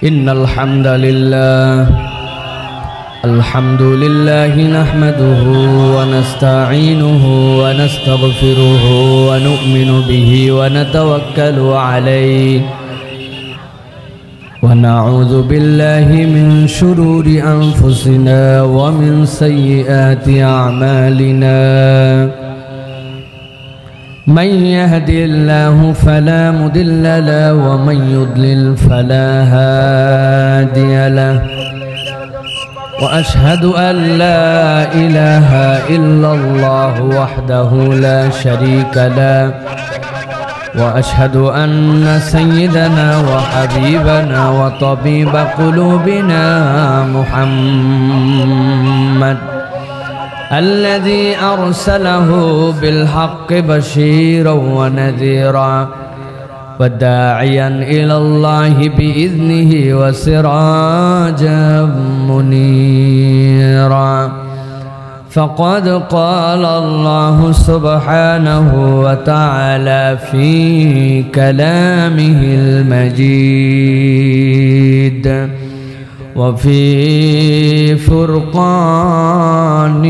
إن الحمد لله نحمده ونستعينه ونستغفره ونؤمن به ونتوكل عليه ونعوذ بالله من شرور أنفسنا ومن سيئات أعمالنا من يهد الله فلا مضل له ومن يضلل فلا هادي له وأشهد أن لا إله إلا الله وحده لا شريك له وأشهد أن سيدنا وحبيبنا وطبيب قلوبنا محمد الذي أرسله بالحق بشيرا ونذيرا وداعيا إلى الله بإذنه وسراجا منيرا فقد قال الله سبحانه وتعالى في كلامه المجيد وفي فرقان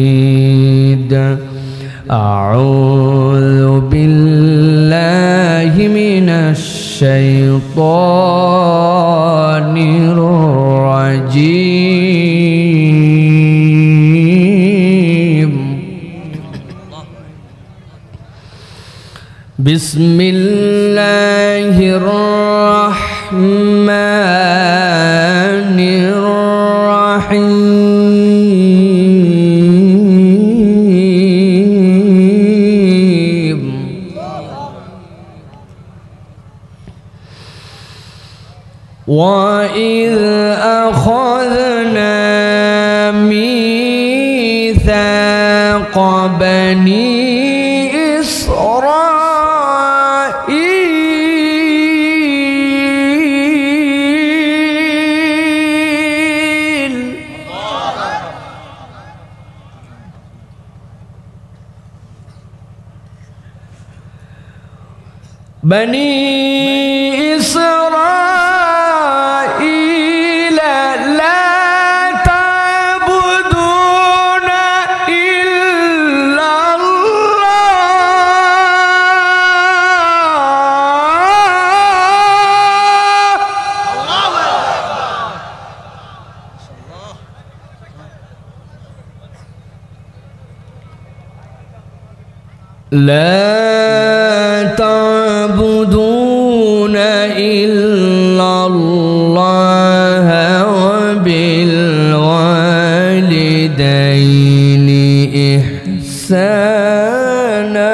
الحميد أعوذ بالله من الشيطان الرجيم بسم الله الرحمن الرحيم وإذ أخذنا ميثاق بني بني إسرائيل لا تعبدون إلا الله لا تعبدون إلا الله وبالوالدين إحسانا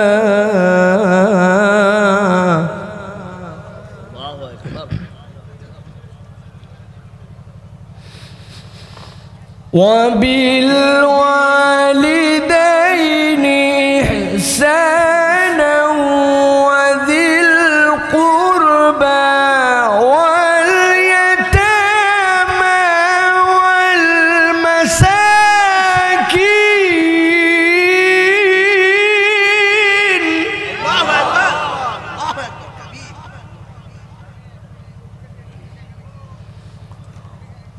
وبالوالدين إحسانا وذي القربى واليتامى والمساكين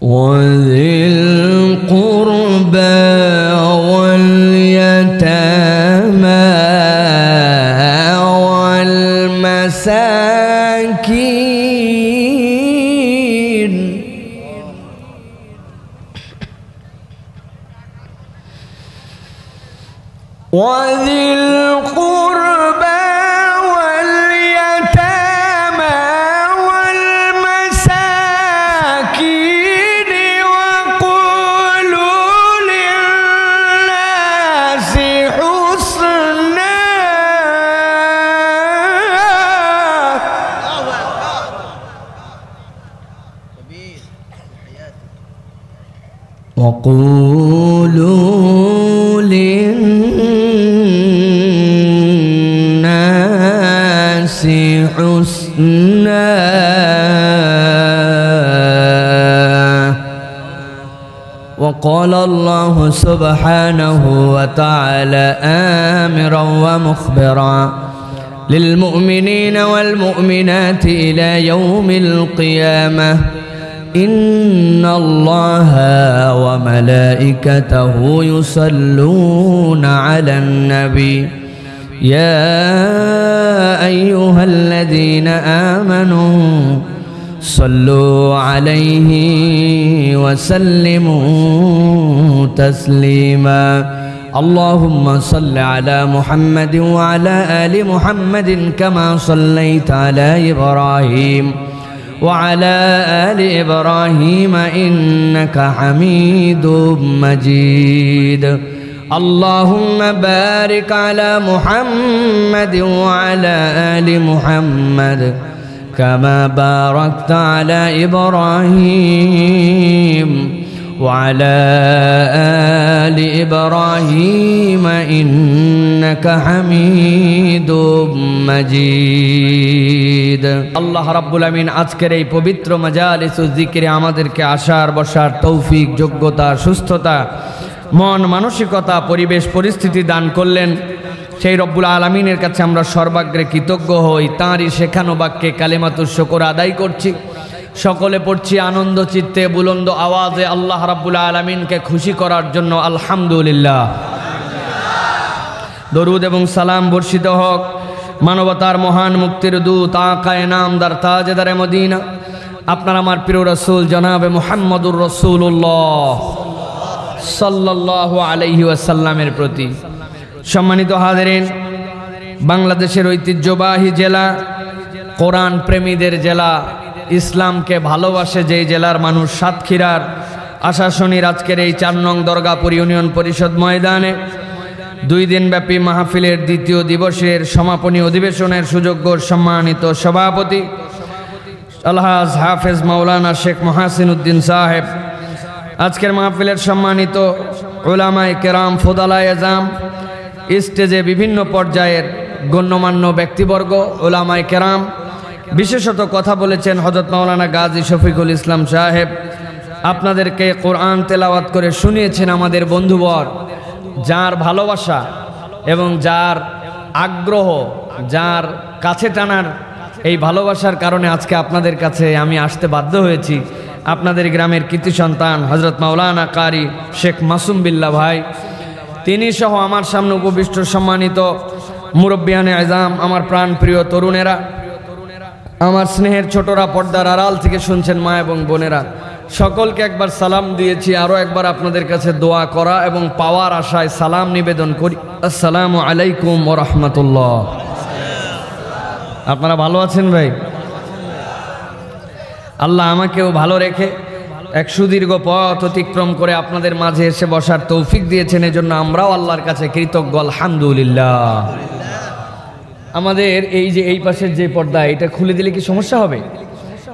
وذي القربى واليتامى والمساكين وذي القربى واليتامى والمساكين وقولوا للناس حسنا وقولوا للناس حسنا وقال الله سبحانه وتعالى آمرا ومخبرا للمؤمنين والمؤمنات إلى يوم القيامة إن الله وملائكته يصلون على النبي يا أيها الذين آمنوا صلوا عليه وسلموا تسليما اللهم صل على محمد وعلى آل محمد كما صليت على إبراهيم وعلى آل إبراهيم إنك حميد مجيد اللهم بارك على محمد وعلى آل محمد كما باركت على إبراهيم وعلى آل إبراهيم إنك حميد مجيد আল্লাহ রাব্বুল আমিন আজকের এই পবিত্র মাজালিসুজ যিকরে আমাদেরকে আসার বসার তৌফিক যোগ্যতা সুস্থতা মন মানসিকতা পরিবেশ পরিস্থিতি দান করলেন সেই রব্বুল আলামিনের কাছে আমরা সর্বাগ্রে কৃতজ্ঞ হই তাঁরই শেখানো বাক্যে কালেমাতুশ শুকর আদায় করছি সকলে পড়ছি আনন্দ চিত্তে বুলন্দ আওয়াজে আল্লাহ রাব্বুল আলামিনকে খুশি করার জন্য আলহামদুলিল্লাহ দরুদ এবং সালাম বর্ষিত হোক মানবতার মহান মুক্তির দূত আকায়ে নামদার তাজদারে মদিনা আপনার আমার প্রিয় রাসূল জনাবে মুহাম্মদুর রাসূলুল্লাহ সাল্লাল্লাহু আলাইহি ওয়াসাল্লামের প্রতি সম্মানিত হাজিরিন বাংলাদেশের ঐতিহ্যবাহী জেলা কোরআন প্রেমীদের জেলা ইসলামকে ভালোবাসে যেই জেলার মানুষ সাতক্ষীরার আশাশনির আজকের এই ৪ নং দরগাপুর ইউনিয়ন পরিষদ ময়দানে 2 দিনব্যাপী মাহফিলের দ্বিতীয় দিবসের সমাপনী অধিবেশনের সুযোগ্য সম্মানিত সভাপতি আলহাজ হাফেজ মাওলানা শেখ মহাসিন উদ্দিন সাহেব আজকের মাহফিলের সম্মানিত উলামায়ে কেরাম ফুদালায়ে আযম স্টেজে বিভিন্ন পর্যায়ের গণ্যমান্য ব্যক্তিবর্গ উলামায়ে কেরাম বিশেষত কথা বলেছেন হযরত মাওলানা গাজী শফিকুল ইসলাম সাহেব আপনাদেরকে কোরআন তেলাওয়াত করে শুনিয়েছেন আমাদের বন্ধুবর যার ভালোবাসা এবং যার আগ্রহ যার কাছে টানার এই ভালোবাসার কারণে আজকে আপনাদের কাছে আমি আসতে বাধ্য হয়েছি আপনাদের গ্রামের কৃতি সন্তান হযরত মাওলানা কারি শেখ মাসুম বিল্লাহ ভাই তিনি সহ আমার সামনে উপবিষ্ট সম্মানিত মুরব্বিয়ানে আযম আমার প্রাণপ্রিয় তরুণেরা আমার স্নেহের ছোটরা পর্দার আড়াল থেকে শুনছেন মা এবং বোনেরা সকলকে একবার সালাম দিয়েছি আরও একবার আপনাদের কাছে দোয়া করা এবং পাওয়ার আশায় সালাম নিবেদন করি আসসালামু আলাইকুম ওয়া রাহমাতুল্লাহ আপনারা ভালো আছেন ভাই আল্লাহ আমাকেও ভালো রেখে এক সুদীর্ঘ পথ অতিক্রম করে আপনাদের মাঝে এসে বসার তৌফিক দিয়েছেন এজন্য আমরাও আল্লাহর কাছে কৃতজ্ঞ আলহামদুলিল্লাহ আমাদের এই যে এই পাশের যে পর্দা এটা খুলে দিলে কি সমস্যা হবে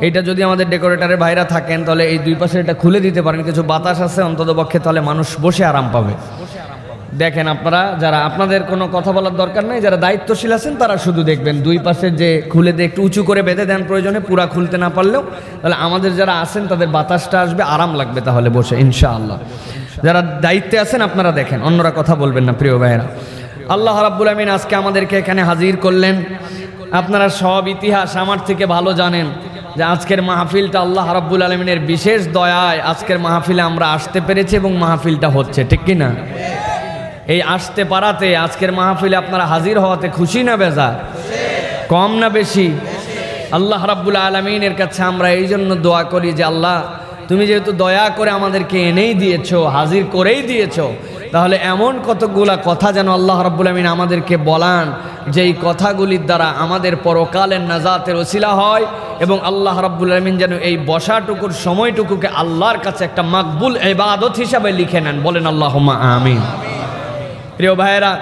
এটা যদি আমাদের ডেকোরেটরের ভাইরা থাকেন তাহলে এই দুই পাশে এটা খুলে দিতে পারেন কিছু বাতাস আছে অন্ততপক্ষে তাহলে মানুষ বসে আরাম পাবে দেখেন আপনারা যারা আপনাদের কোনো কথা বলার দরকার নেই যারা দায়িত্বশীল আছেন তারা শুধু দেখবেন দুই পাশে যে খুলে দিয়ে একটু উঁচু করে বেঁধে দেন প্রয়োজনে পুরা খুলতে না পারলেও তাহলে আমাদের যারা আছেন তাদের বাতাসটা আসবে আরাম লাগবে তাহলে বসে ইনশাআল্লাহ যারা দায়িত্বে আছেন আপনারা দেখেন অন্যরা কথা বলবেন না প্রিয় ভাইয়েরা আল্লাহ রাব্বুল আমিন আজকে আমাদেরকে এখানে হাজির করলেন আপনারা সব ইতিহাস আমার থেকে ভালো জানেন যে আজকের মাহফিলটা আল্লাহ রাব্বুল আলামিনের বিশেষ দয়ায় আজকের মাহফিলে আমরা আসতে পেরেছি এবং মাহফিলটা হচ্ছে ঠিক কি না এই আসতে পারাতে আজকের মাহফিলে আপনারা হাজির হওয়াতে খুশি না বেজার কম না বেশি আল্লাহ রাব্বুল আলামিনের কাছে আমরা এই জন্য দোয়া করি যে আল্লাহ তুমি যেহেতু দয়া করে আমাদেরকে এনেই দিয়েছো হাজির করেই দিয়েছো তাহলে এমন কতগুলা কথা যেন আল্লাহ রাব্বুল আমিন আমাদেরকে বলান যেই কথাগুলির দ্বারা আমাদের পরকালের নাজাতের ওসিলা হয় এবং আল্লাহ রাব্বুল আমিন যেন এই বসাটুকুর সময়টুকুকে আল্লাহর কাছে একটা মাকবুল ইবাদত হিসাবে লিখে নেন বলেন আল্লাহুম্মা আমিন প্রিয় ভাইয়েরা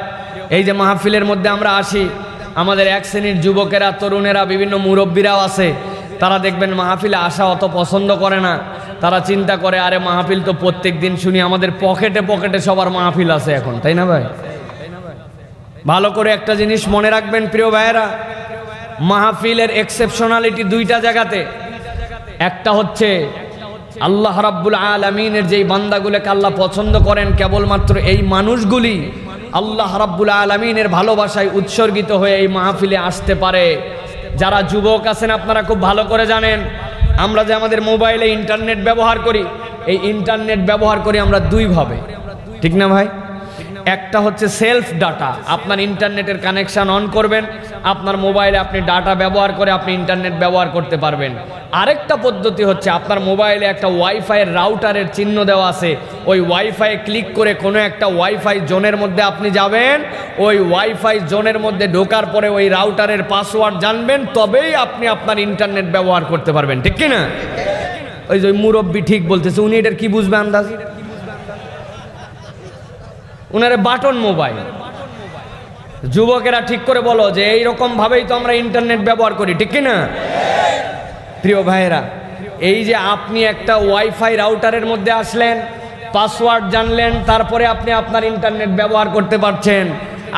এই যে মাহফিলের মধ্যে আমরা আসি আমাদের এক শ্রেণীর যুবকেরা তরুণেরা বিভিন্ন মুরব্বীরাও আছে তারা দেখবেন মাহফিলে আসা অত পছন্দ করে না তারা চিন্তা করে আরে মাহফিল তো প্রত্যেক দিন শুনি আমাদের পকেটে পকেটে সবার মাহফিল আছে এখন তাই না ভাই ভালো করে একটা জিনিস মনে রাখবেন প্রিয় ভাইয়েরা মাহফিলের এক্সেপশনালিটি দুইটা জায়গাতে একটা হচ্ছে আল্লাহ রাব্বুল আলামিনের যেই বান্দাগুলোকে আল্লাহ পছন্দ করেন কেবলমাত্র এই মানুষগুলি আল্লাহ রাব্বুল আলামিনের ভালোবাসায় উৎসর্গিত হয়ে এই মাহফিলে আসতে পারে। যারা যুবক আছেন আপনারা খুব ভালো করে জানেন, আমরা যে আমাদের মোবাইলে ইন্টারনেট ব্যবহার করি, এই ইন্টারনেট ব্যবহার করি আমরা দুইভাবে, ঠিক না ভাই? একটা হচ্ছে সেলফ ডাটা, আপনার ইন্টারনেটের কানেকশন অন করবেন, আপনার মোবাইলে আপনি ডাটা ব্যবহার করে আপনি ইন্টারনেট ব্যবহার করতে পারবেন। আরেকটা পদ্ধতি হচ্ছে আপনার মোবাইলে একটা ওয়াইফাইয়ের রাউটারের চিহ্ন দেওয়া আছে, ওই ওয়াইফাই ক্লিক করে কোনো একটা ওয়াইফাই জোনের মধ্যে আপনি যাবেন, ওই ওয়াইফাই জোনের মধ্যে ঢোকার পরে ওই রাউটারের পাসওয়ার্ড জানবেন, তবেই আপনি আপনার ইন্টারনেট ব্যবহার করতে পারবেন, ঠিক কি না? ওই যে মুরব্বী ঠিক বলতেছে, উনি এটার কি বুঝবে আন্দাজ? উনারে বাটন মোবাইল। যুবকেরা ঠিক করে বলো যে এইরকম ভাবেই তো আমরা ইন্টারনেট ব্যবহার করি, ঠিক কি না? প্রিয় ভাইয়েরা, এই যে আপনি একটা ওয়াইফাই রাউটারের মধ্যে আসলেন, পাসওয়ার্ড জানলেন, তারপরে আপনি আপনার ইন্টারনেট ব্যবহার করতে পারছেন।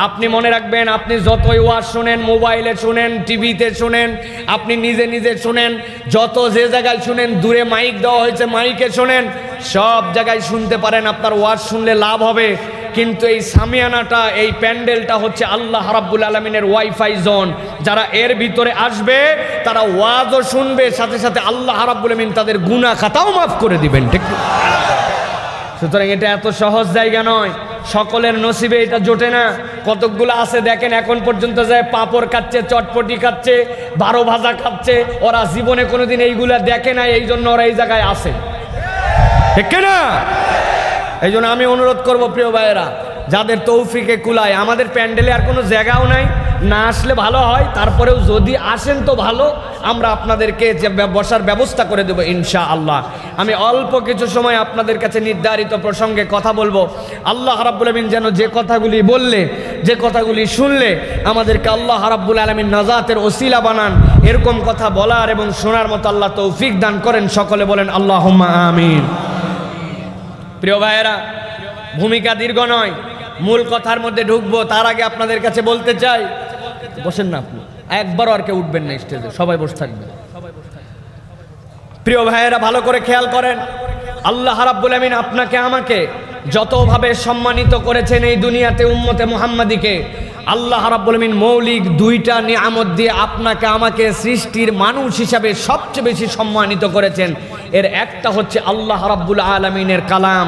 আপনি মনে রাখবেন, আপনি যতই ওয়াজ শুনেন, মোবাইলে শুনেন, টিভিতে শুনেন, আপনি নিজে নিজে শুনেন, যত যে জায়গায় শুনেন, দূরে মাইক দেওয়া হয়েছে মাইকে শুনেন, সব জায়গায় শুনতে পারেন, আপনার ওয়াজ শুনলে লাভ হবে। কিন্তু এই সামিয়ানাটা, এই প্যান্ডেলটা হচ্ছে আল্লাহ রাব্বুল আলামিনের ওয়াইফাই জোন। যারা এর ভিতরে আসবে তারা ওয়াজও শুনবে, সাথে সাথে আল্লাহ রাব্বুল আলামিন তাদের গুনাহ খাতাও মাফ করে দিবেন, ঠিক? সুতরাং এটা এত সহজ জায়গা নয়, সকলের নসিবে এটা জোটে না। কতকগুলো আছে দেখেন এখন পর্যন্ত যায় পাঁপড় খাচ্ছে, চটপটি খাচ্ছে, 12 ভাজা খাচ্ছে, ওরা জীবনে কোনোদিন এইগুলা দেখে না, এই জন্য ওরা এই জায়গায় আসে, ঠিক না? এই জন্য আমি অনুরোধ করব প্রিয় ভাইয়েরা, যাদের তৌফিকে কুলায়, আমাদের প্যান্ডেলে আর কোনো জায়গাও নাই, না আসলে ভালো হয়, তারপরেও যদি আসেন তো ভালো, আমরা আপনাদেরকে যে বসার ব্যবস্থা করে দেবো ইনশাআল্লাহ। আমি অল্প কিছু সময় আপনাদের কাছে নির্ধারিত প্রসঙ্গে কথা বলবো। আল্লাহ রাব্বুল আলামিন যেন যে কথাগুলি বললে, যে কথাগুলি শুনলে আমাদেরকে আল্লাহ রাব্বুল আলামিন নাজাতের ওসিলা বানান, এরকম কথা বলার এবং শোনার মতো আল্লাহ তৌফিক দান করেন। সকলে বলেন আল্লাহুম্মা আমিন। প্রিয় ভাইয়েরা, ভূমিকা দীর্ঘ নয়, মূল কথার মধ্যে ঢুকবো তার আগে আপনাদের কাছে বলতে চাই, বসেন না আপনি, একবারও আর কেউ উঠবেন না স্টেজে, সবাই বসে থাকবেন। প্রিয় ভাইয়েরা ভালো করে খেয়াল করেন, আল্লাহ রাব্বুল আমিন আপনাকে আমাকে যতভাবে সম্মানিত করেছেন এই দুনিয়াতে উম্মতে মুহাম্মাদিকে, আল্লাহ রাব্বুল আমিন মৌলিক দুইটা নিয়ামত দিয়ে আপনাকে আমাকে সৃষ্টির মানুষ হিসাবে সবচেয়ে বেশি সম্মানিত করেছেন। এর একটা হচ্ছে আল্লাহ রাব্বুল আলামিনের কালাম।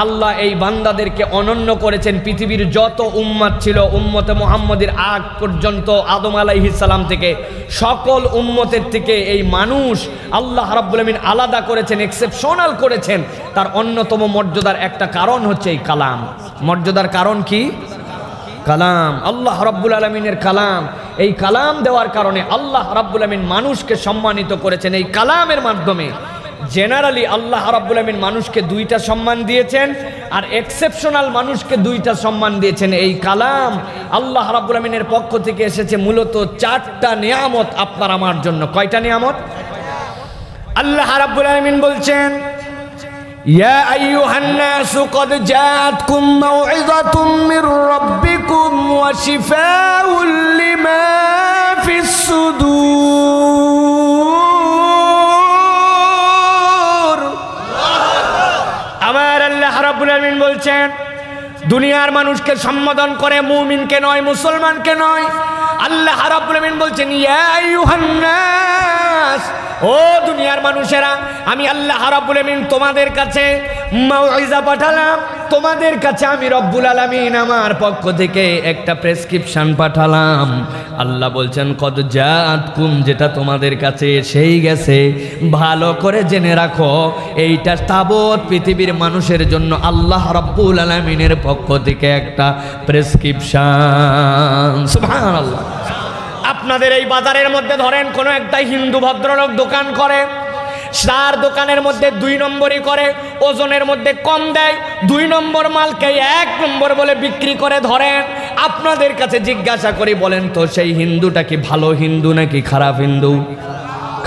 আল্লাহ এই বান্দাদেরকে অনন্য করেছেন, পৃথিবীর যত উম্মত ছিল উম্মতে মুহাম্মদের আগ পর্যন্ত আদম আলাইহিস সালাম থেকে সকল উম্মতের থেকে এই মানুষ আল্লাহ রাব্বুল আমিন আলাদা করেছেন, এক্সেপশনাল করেছেন। তার অন্যতম মর্যাদার একটা কারণ হচ্ছে এই কালাম। মর্যাদার কারণ কি? কালাম, আল্লাহ রাব্বুল আলামিনের কালাম। এই কালাম দেওয়ার কারণে আল্লাহ রাব্বুল আমিন মানুষকে সম্মানিত করেছেন এই কালামের মাধ্যমে। জেনারেলি আল্লাহ রাব্বুল আমিন মানুষকে দুইটা সম্মান দিয়েছেন, আর এক্সেপশনাল মানুষকে দুইটা সম্মান দিয়েছেন। এই কালাম আল্লাহ রাব্বুল আমিনের পক্ষ থেকে এসেছে মূলত 4টা নিয়ামত আপনার আমার জন্য। কয়টা নিয়ামত? আল্লাহ রাব্বুল আমিন বলছেন, ইয়া আইয়ুহান নাসু ক্বাদ জাআতকুম মাউইযাতুম মির রাব্বিকুম ওয়া শিফাউল লিমা ফিস সুদূর। আমার আল্লাহ রাব্বুল আমিন বলছেন, দুনিয়ার মানুষকে সম্বোধন করে মুমিনকে নয়, মুসলমানকে নয়। আল্লাহ রাব্বুল আমিন বলছেন, ইয়া আইয়ুহান নাস, ও দুনিয়ার মানুষেরা, আমি আল্লাহ রাব্বুল আমিন তোমাদের কাছে মাউইজা পাঠালাম, তোমাদের কাছে আমি রব্বুল আলামিন আমার পক্ষ থেকে একটা প্রেসক্রিপশন পাঠালাম। আল্লাহ বলছেন কদ জাআতকুম, যেটা তোমাদের কাছে এসেই গেছে, ভালো করে জেনে রাখো, এইটা তাবৎ পৃথিবীর মানুষের জন্য আল্লাহ রাব্বুল আলামিনের পক্ষ থেকে একটা প্রেসক্রিপশন। সুবহানাল্লাহ। আপনাদের এই বাজারের মধ্যে ধরেন কোনো একটা হিন্দু ভদ্রলোক দোকান করে, তার দোকানের মধ্যে 2 নম্বরই করে, ওজনের মধ্যে কম দেয়, 2 নম্বর মালকে 1 নম্বর বলে বিক্রি করে। ধরেন আপনাদের কাছে জিজ্ঞাসা করি, বলেন তো সেই হিন্দুটা কি ভালো হিন্দু নাকি খারাপ হিন্দু?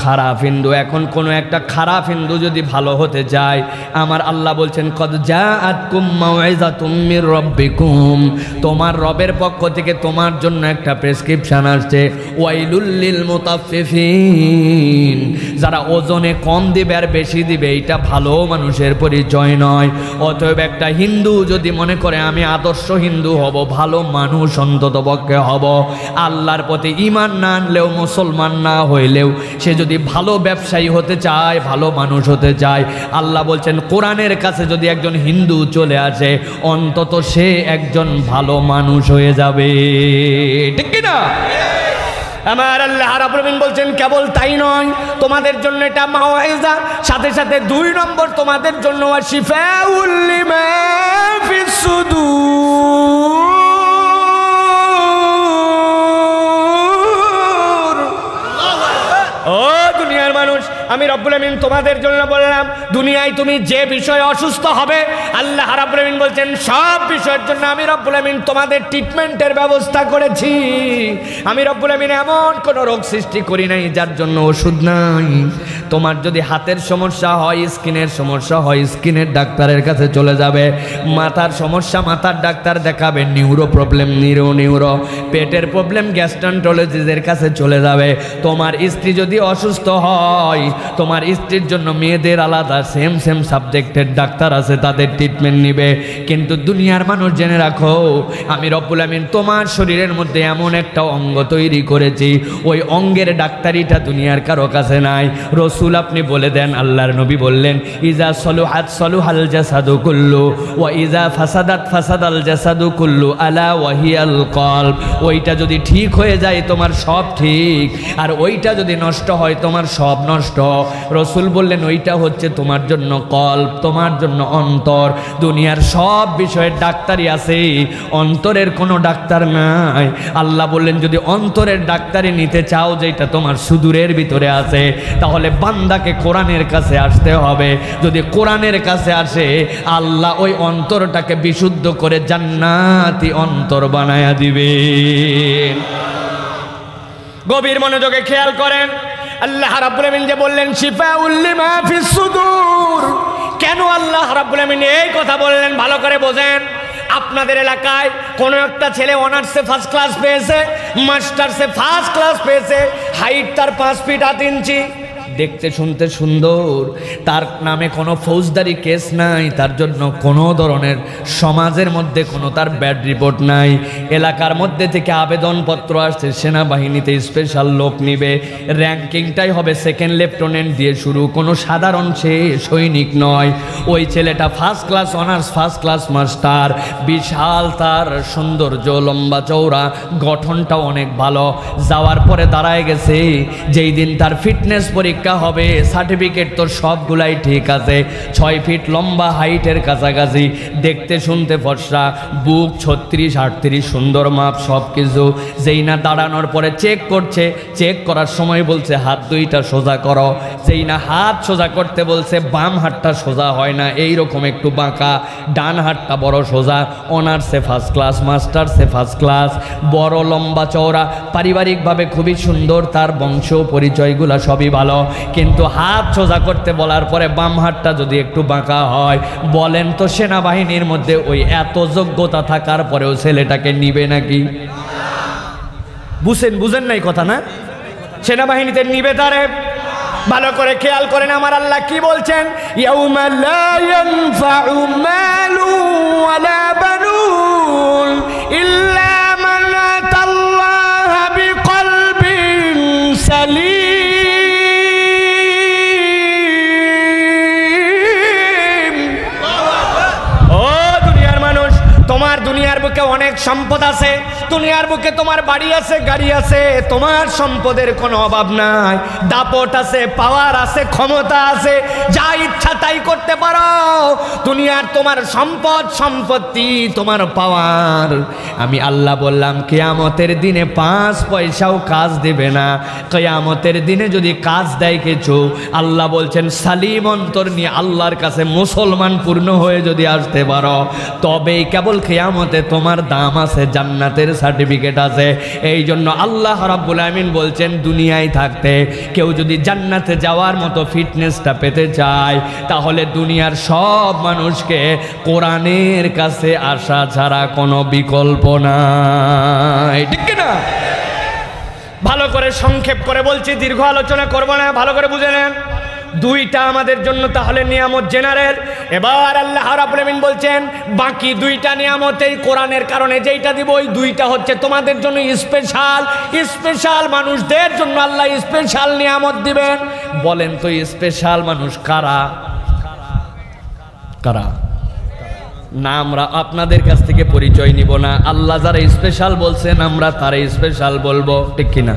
খারাপ হিন্দু। এখন কোনো একটা খারাপ হিন্দু যদি ভালো হতে চায়, আমার আল্লাহ বলছেন কদ জাআতকুম মাউইযাতুম মির রাব্বিকুম, তোমার রবের পক্ষ থেকে তোমার জন্য একটা প্রেসক্রিপশন আসছে। ওয়াইলুল লিল মুতাফফিফিন, যারা ওজনে কম দিবে আর বেশি দিবে, এটা ভালো মানুষের পরিচয় নয়। অতএব একটা হিন্দু যদি মনে করে আমি আদর্শ হিন্দু হব, ভালো মানুষ অন্ততপক্ষে হব, আল্লাহর প্রতি ঈমান না আনলেও, মুসলমান না হইলেও সে যদি ভালো ব্যবসায়ী হতে চায়, ভালো মানুষ হতে চায়, আল্লাহ বলছেন কোরআনের কাছে যদি একজন হিন্দু চলে আসে, অন্তত সে একজন ভালো মানুষ হয়ে যাবে। ঠিক কি না? আমার আল্লাহ রাব্বুল আলামিন বলছেন কেবল তাই নয়, তোমাদের জন্য এটা মাওয়াইজা, সাথে সাথে 2 নম্বর তোমাদের জন্য শিফাউল লিমা ফিস সুদূর। ও দুনিয়ার মানুষ, আমি রব্বুল আমিন তোমাদের জন্য বললাম, দুনিয়ায় তুমি যে বিষয়ে অসুস্থ হবে, আল্লাহ রাব্বুল আমিন বলছেন সব বিষয়ের জন্য আমি রব্বুল আমিন তোমাদের ট্রিটমেন্টের ব্যবস্থা করেছি। আমি রব্বুল আমিন এমন কোনো রোগ সৃষ্টি করি নাই যার জন্য ওষুধ নাই। তোমার যদি হাতের সমস্যা হয়, স্কিনের সমস্যা হয়, স্কিনের ডাক্তারের কাছে চলে যাবে। মাথার সমস্যা, মাথার ডাক্তার দেখাবে। Neuro problem, neuro. পেটের প্রবলেম, গ্যাস্ট্রোন্টারোলজিস্টের কাছে চলে যাবে। তোমার স্ত্রী যদি অসুস্থ হয়, তোমার স্ত্রীর জন্য মেয়েদের আলাদা সেম সাবজেক্টের ডাক্তার আছে, তাদের ট্রিটমেন্ট নিবে। কিন্তু দুনিয়ার মানুষ জেনে রাখো, আমি রব্বুল আমিন তোমার শরীরের মধ্যে এমন একটা অঙ্গ তৈরি করেছি, ওই অঙ্গের ডাক্তারিটা দুনিয়ার কারো কাছে নাই। রসুল আপনি বলে দেন, আল্লাহর নবী বললেন ইজা সলুহাত সলুহাল জাসাদু কুল্লু ওয়া ইজা ফাসাদাত ফাসাদাল জাসাদু কুল্লু আলা ওয়াহিয়াল কলব। ওইটা যদি ঠিক হয়ে যায় তোমার সব ঠিক, আর ওইটা যদি নষ্ট হয় তোমার সব নষ্ট। রসুল বললেন ওইটা হচ্ছে তোমার জন্য কলব, তোমার জন্য অন্তর। দুনিয়ার সব বিষয়ের ডাক্তারই আছে, অন্তরের কোনো ডাক্তার নাই। আল্লাহ বললেন যদি অন্তরের ডাক্তারি নিতে চাও, যেটা তোমার সুদূরের ভিতরে আছে, তাহলে বান্দাকে কোরআনের কাছে আসতে হবে। যদি কোরআনের কাছে আসে, আল্লাহ ওই অন্তরটাকে বিশুদ্ধ করে জান্নাতি অন্তর বানায়া দিবে। গভীর মনোযোগে খেয়াল করেন, আল্লাহ রাব্বুল আমিন যে বললেন শিফাউল লিমা ফিস সুদূর, কেন আল্লাহ রাব্বুল আমিন এই কথা বললেন ভালো করে বোঝেন। আপনাদের এলাকায় কোনো একটা ছেলে অনার্সে ফার্স্ট ক্লাস পেয়েছে, মাস্টার্সে ফার্স্ট ক্লাস পেয়েছে, হাইট তার 5 ফিট 8 ইঞ্চি, দেখতে শুনতে সুন্দর, তার নামে কোনো ফৌজদারি কেস নাই, তার জন্য কোনো ধরনের সমাজের মধ্যে কোনো তার ব্যাড রিপোর্ট নাই। এলাকার মধ্যে থেকে আবেদনপত্র আসছে সেনাবাহিনীতে স্পেশাল লোক নিবে, র্যাঙ্কিংটাই হবে 2nd লেফটেন্যান্ট দিয়ে শুরু, কোনো সাধারণ সে সৈনিক নয়। ওই ছেলেটা first class honours, first class master, বিশাল তার সৌন্দর্য, লম্বা চওড়া, গঠনটাও অনেক ভালো। যাওয়ার পরে দাঁড়ায় গেছে, যেই দিন তার ফিটনেস পরীক্ষা হবে, সার্টিফিকেট তো সবগুলাই ঠিক আছে, 6 ফিট লম্বা, হাইটের কাছাকাছি, দেখতে শুনতে ফর্সা, বুক 36-38, সুন্দর মাপ সব কিছু। যেই না দাঁড়ানোর পরে চেক করছে, চেক করার সময় বলছে হাত 2টা সোজা করো। যেই না হাত সোজা করতে বলছে, বাম হাতটা সোজা হয় না, এইরকম একটু বাঁকা, ডান হাতটা বড় সোজা। অনার্সে ফার্স্ট ক্লাস, মাস্টার্সে ফার্স্ট ক্লাস, বড় লম্বা চওড়া, পারিবারিকভাবে খুবই সুন্দর, তার বংশ পরিচয়গুলা সবই ভালো। কিন্তু হাত সোজা করতে বলার পরে বাম হাতটা যদি একটু বাঁকা হয়, বলেন তো সেনাবাহিনীর মধ্যে ওই এত যোগ্যতা থাকার পরেও ছেলেটাকে নিবে নাকি? বুঝেন নাই কথা না? সেনাবাহিনীতে নিবে তারে? ভালো করে খেয়াল করেন আমার আল্লাহ কি বলছেন, ইয়াউমা লা ইয়ানফাউ মালু ওয়ালা বানুন ইল্লা মান আতাল্লাহা বিকলবিন সালিম। তোমার দুনিয়ার বুকে অনেক সম্পদ আছে, দুনিয়ার বুকে তোমার বাড়ি আছে, গাড়ি আছে, তোমার সম্পদের কোনো অভাব নাই, দাপট আছে, পাওয়ার আছে, ক্ষমতা আছে, যা ইচ্ছা তাই করতে পারো। দুনিয়ার তোমার সম্পদ, সম্পত্তি, তোমার পাওয়ার, আমি আল্লাহ বললাম কিয়ামতের দিনে 5 পয়সাও কাজ দেবে না। কিয়ামতের দিনে যদি কাজ দেয় কিছু, আল্লাহ বলছেন সালিম অন্তর নিয়ে আল্লাহর কাছে মুসলমান পূর্ণ হয়ে যদি আসতে পারো, তবেই কেবল কিয়ামতে তোমার দাম নাম আছে, জান্নাতের সার্টিফিকেট আছে। এই জন্য আল্লাহ রাব্বুল আমিন বলছেন দুনিয়ায় থাকতে কেউ যদি জান্নাতে যাওয়ার মতো ফিটনেসটা পেতে চায় তাহলে দুনিয়ার সব মানুষকে কোরআনের কাছে আসা ছাড়া কোনো বিকল্প নাই, ঠিক না? ভালো করে সংক্ষেপ করে বলছি, দীর্ঘ আলোচনা করব না, ভালো করে বুঝে নেন। দুইটা আমাদের জন্য তাহলে নিয়ামত জেনারেল। এবার আল্লাহ রাব্বুল আমিন বলছেন বাকি দুইটা নিয়ামত এই কোরআনের কারণে যেইটা দিব ওই দুইটা হচ্ছে তোমাদের জন্য স্পেশাল। স্পেশাল মানুষদের জন্য আল্লাহ স্পেশাল নিয়ামত দিবেন। বলেন তো স্পেশাল মানুষ কারা? কারা? না আমরা আপনাদের কাছ থেকে পরিচয় নিব না, আল্লাহ যারা স্পেশাল বলছেন আমরা তারা স্পেশাল বলবো, ঠিক কিনা?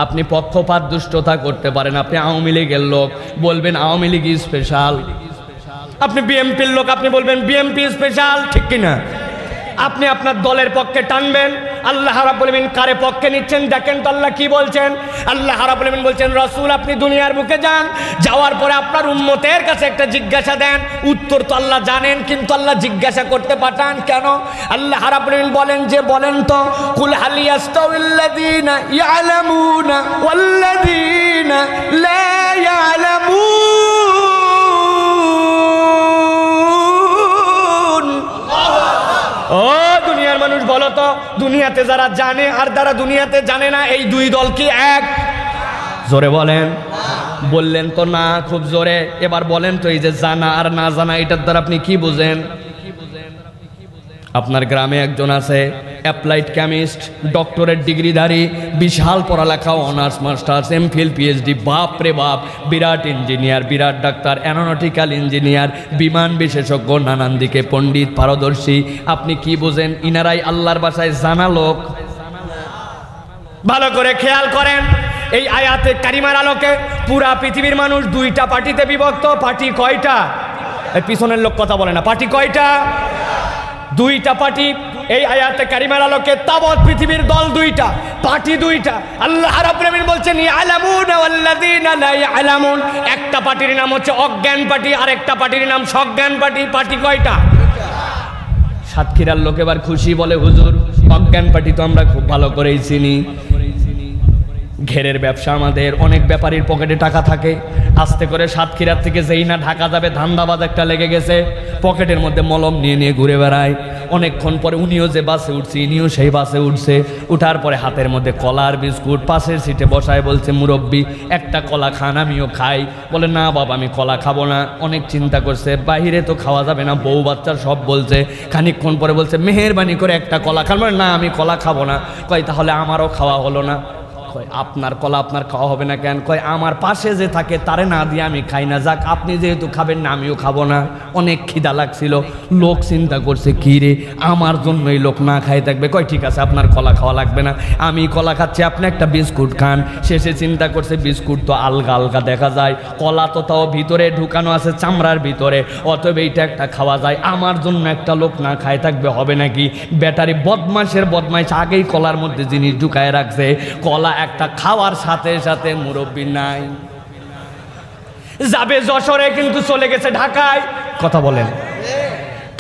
আপনি পক্ষপাত দুষ্টতা করতে পারেন, আপনি আওয়ামী লীগের লোক বলবেন আওয়ামী লীগ স্পেশাল, আপনি বিএনপির লোক আপনি বলবেন বিএনপি স্পেশাল, ঠিক কিনা? আপনি আপনার দলের পক্ষে টানবেন। আল্লাহ রাব্বুল আমিন কারে পক্ষে নিচ্ছেন দেখেন তো আল্লাহ কি বলছেন। আল্লাহ রাব্বুল আমিন বলছেন রাসূল আপনি দুনিয়ার বুকে যান, যাওয়ার পরে আপনার উম্মতের কাছে একটা জিজ্ঞাসা দেন। উত্তর তো আল্লাহ জানেন কিন্তু আল্লাহ জিজ্ঞাসা করতে পাঠান কেন? আল্লাহ রাব্বুল আমিন বলেন যে বলেন তো কুল হাল ইয়াস্তাউল্লাযীনা ইয়ালামুনা ওয়াল্লাযীনা লা ইয়ালামুন। ও দুনিয়ার মানুষ বলো তো দুনিয়াতে যারা জানে আর যারা দুনিয়াতে জানে না এই দুই দল কি এক? জোরে বলেন। বললেন তো না খুব জোরে। এবার বলেন তো এই যে জানা আর না জানা এটার দ্বারা আপনি কি বুঝেন? আপনার গ্রামে একজন আছে অ্যাপ্লাইড কেমিস্ট, ডক্টরেট ডিগ্রিধারী, বিশাল পড়ালেখা, অনার্স মাস্টার্স এমফিল পিএইচডি, বাপ রে বাপ, বিরাট ইঞ্জিনিয়ার, বিরাট ডাক্তার, অ্যারোনটিক্যাল ইঞ্জিনিয়ার, বিমান বিশেষজ্ঞ, নানান দিকে পণ্ডিত পারদর্শী। আপনি কি বুঝেন? ইনারাই আল্লাহর বাসায় জানা লোক। ভালো করে খেয়াল করেন এই আয়াতে কারিমার আলোকে পুরা পৃথিবীর মানুষ দুইটা পার্টিতে বিভক্ত। পার্টি কয়টা? এই পিছনের লোক কথা বলে না। পার্টি কয়টা? দুইটা পার্টি। এই আয়াতে কারিমার আলোকে তাবৎ পৃথিবীর দল দুইটা, পার্টি দুইটা। আল্লাহ রাব্বুল আমিন বলছেন ইয়ালামুন ওয়াল্লাযীনা লা ইয়ালামুন। একটা পার্টির নাম হচ্ছে অজ্ঞান পার্টি আর একটা পার্টির নাম সজ্ঞান পার্টি। পার্টি কয়টা? সাতক্ষীরার লোক এবার খুশি বলে হুজুর অজ্ঞান পার্টি তো আমরা খুব ভালো করেই চিনি। ঘেরের ব্যবসা আমাদের, অনেক ব্যাপারীর পকেটে টাকা থাকে, আস্তে করে সাতক্ষীরার থেকে যেই না ঢাকা যাবে ধান্দাবাজ একটা লেগে গেছে, পকেটের মধ্যে মলম নিয়ে নিয়ে ঘুরে বেড়ায়। অনেকক্ষণ পরে উনিও যে বাসে উঠছে ইনিও সেই বাসে উঠছে, উঠার পরে হাতের মধ্যে কলার বিস্কুট পাশের সিটে বসায় বলছে মুরব্বি একটা কলা খান, আমিও খাই। বলে না বাবা আমি কলা খাবো না। অনেক চিন্তা করছে বাইরে তো খাওয়া যাবে না, বউ বাচ্চা সব বলছে। খানিকক্ষণ পরে বলছে মেহেরবানি করে একটা কলা খান। বলে না আমি কলা খাবো না। কয় তাহলে আমারও খাওয়া হলো না। কয় আপনার কলা আপনার খাওয়া হবে না কেন? কয় আমার পাশে যে থাকে তারে না দিয়ে আমি খাই না, যাক আপনি যেহেতু খাবেন না আমিও খাবো না। অনেক খিদা লাগছিল। লোক চিন্তা করছে কি রে আমার জন্য এই লোক না খাই থাকবে। কয় ঠিক আছে আপনার কলা খাওয়া লাগবে না, আমি কলা খাচ্ছি, আপনি একটা বিস্কুট খান। শেষে চিন্তা করছে বিস্কুট তো আলগা আলগা দেখা যায়, কলা তো তাও ভিতরে ঢুকানো আছে চামড়ার ভিতরে, অতএব এইটা একটা খাওয়া যায়, আমার জন্য একটা লোক না খাই থাকবে হবে নাকি? ব্যাটারি বদমাশের বদমাইশ আগেই কলার মধ্যে জিনিস ঢুকায় রাখছে। কলা একটা খাওয়ার সাথে সাথে মুরব্বি নাই, যাবে যশোরে কিন্তু চলে গেছে ঢাকায়। কথা বলেন।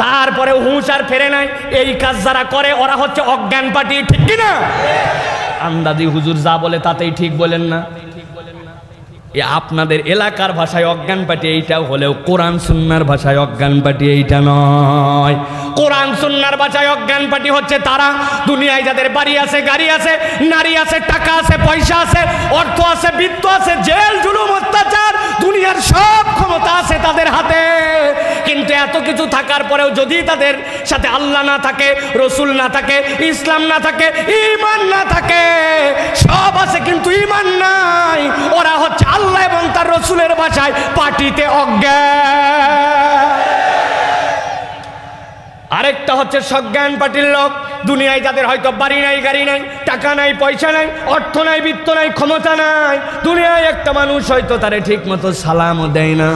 তারপরে হুঁশ আর ফেরে নাই। এই কাজ যারা করে ওরা হচ্ছে অজ্ঞান পার্টি, ঠিক কিনা? আন্দাজি হুজুর যা বলে তাতেই ঠিক বলেন না। আপনাদের এলাকার ভাষায় অজ্ঞান পার্টি এইটাও হলেও কোরআন সুন্নাহর ভাষায় অজ্ঞান পার্টি এইটা নয়। কোরআন সুন্নাহর ভাষায় অজ্ঞান পার্টি হচ্ছে তারা দুনিয়ায় যাদের বাড়ি আছে, গাড়ি আছে, নারী আছে, টাকা আছে, পয়সা আছে, অর্থ আছে, বিত্ত আছে, জেল জুলুম অত্যাচার দুনিয়ার সব ক্ষমতা আছে তাদের হাতে, কিন্তু এত কিছু থাকার পরেও যদি তাদের সাথে আল্লাহ না থাকে, রসুল না থাকে, ইসলাম না থাকে, ঈমান না থাকে, সব আছে কিন্তু ঈমান নাই, ওরা হচ্ছে আল্লাহ এবং তার রসুলের ভাষায় পার্টিতে অজ্ঞান। আরেকটা হচ্ছে সজ্ঞান পার্টির লোক, দুনিয়ায় যাদের হয়তো বাড়ি নাই, গাড়ি নাই, টাকা নাই, পয়সা নাই, অর্থ নাই, বিত্ত নাই, ক্ষমতা নাই, দুনিয়ায় একটা মানুষ হয়তো তারে ঠিক মতো সালামও দেয় না,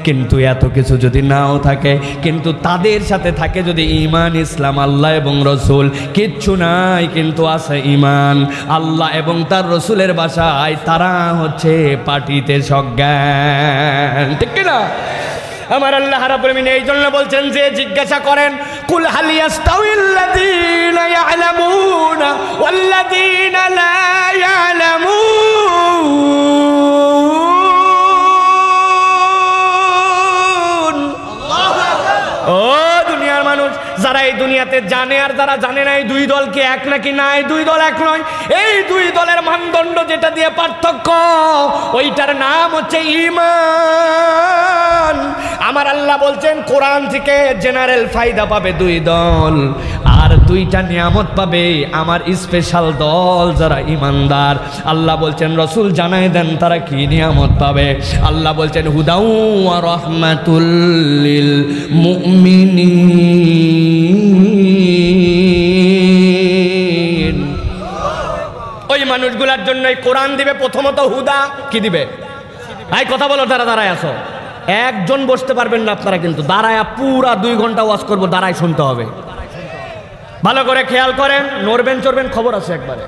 কিন্তু এত কিছু যদি নাও থাকে কিন্তু তাদের সাথে থাকে যদি ঈমান, ইসলাম, আল্লাহ এবং রসুল, কিচ্ছু নাই কিন্তু আছে ঈমান, আল্লাহ এবং তার রসুলের ভাষায় তারা হচ্ছে পার্টিতে সজ্ঞান, ঠিক না? আমার আল্লাহ রাব্বুল আমিন এই জন্য বলছেন যে জিজ্ঞাসা করেন কুল হাল ইয়াস্তাউিল্লাযীনা ইয়া'লামুনা ওয়াল্লাযীনা লা ইয়া'লামুন। ও দুনিয়ার মানুষ, যারা এই দুনিয়াতে জানে আর যারা জানে না, এই দুই দল কি এক নাকি না? এই দুই দল এক নয়। এই দুই দলের মানদণ্ড যেটা দিয়ে পার্থক্য, ওইটার নাম হচ্ছে ঈমান। আমার আল্লাহ বলছেন কোরআন থেকে জেনারেল ফায়দা পাবে দুই দল, আর দুইটা নিয়ামত পাবে আমার স্পেশাল দল যারা ঈমানদার। আল্লাহ বলছেন রাসূল জানাই দেন তারা কি নিয়ামত পাবে। আল্লাহ বলছেন হুদাউ ওয়া রাহমাতুল লিল মুমিনিন। ওই মানুষগুলোর জন্য কোরআন দিবে প্রথমত হুদা। কি দিবে? এই কথা বলো, তারা দাঁড়ায় আসো। একজন বসতে পারবেন না আপনারা, কিন্তু দাঁড়ায় পুরা 2 ঘন্টা ওয়াজ করবো, দাঁড়ায় শুনতে হবে। ভালো করে খেয়াল করেন, নড়বেন চড়বেন খবর আছে একবারে।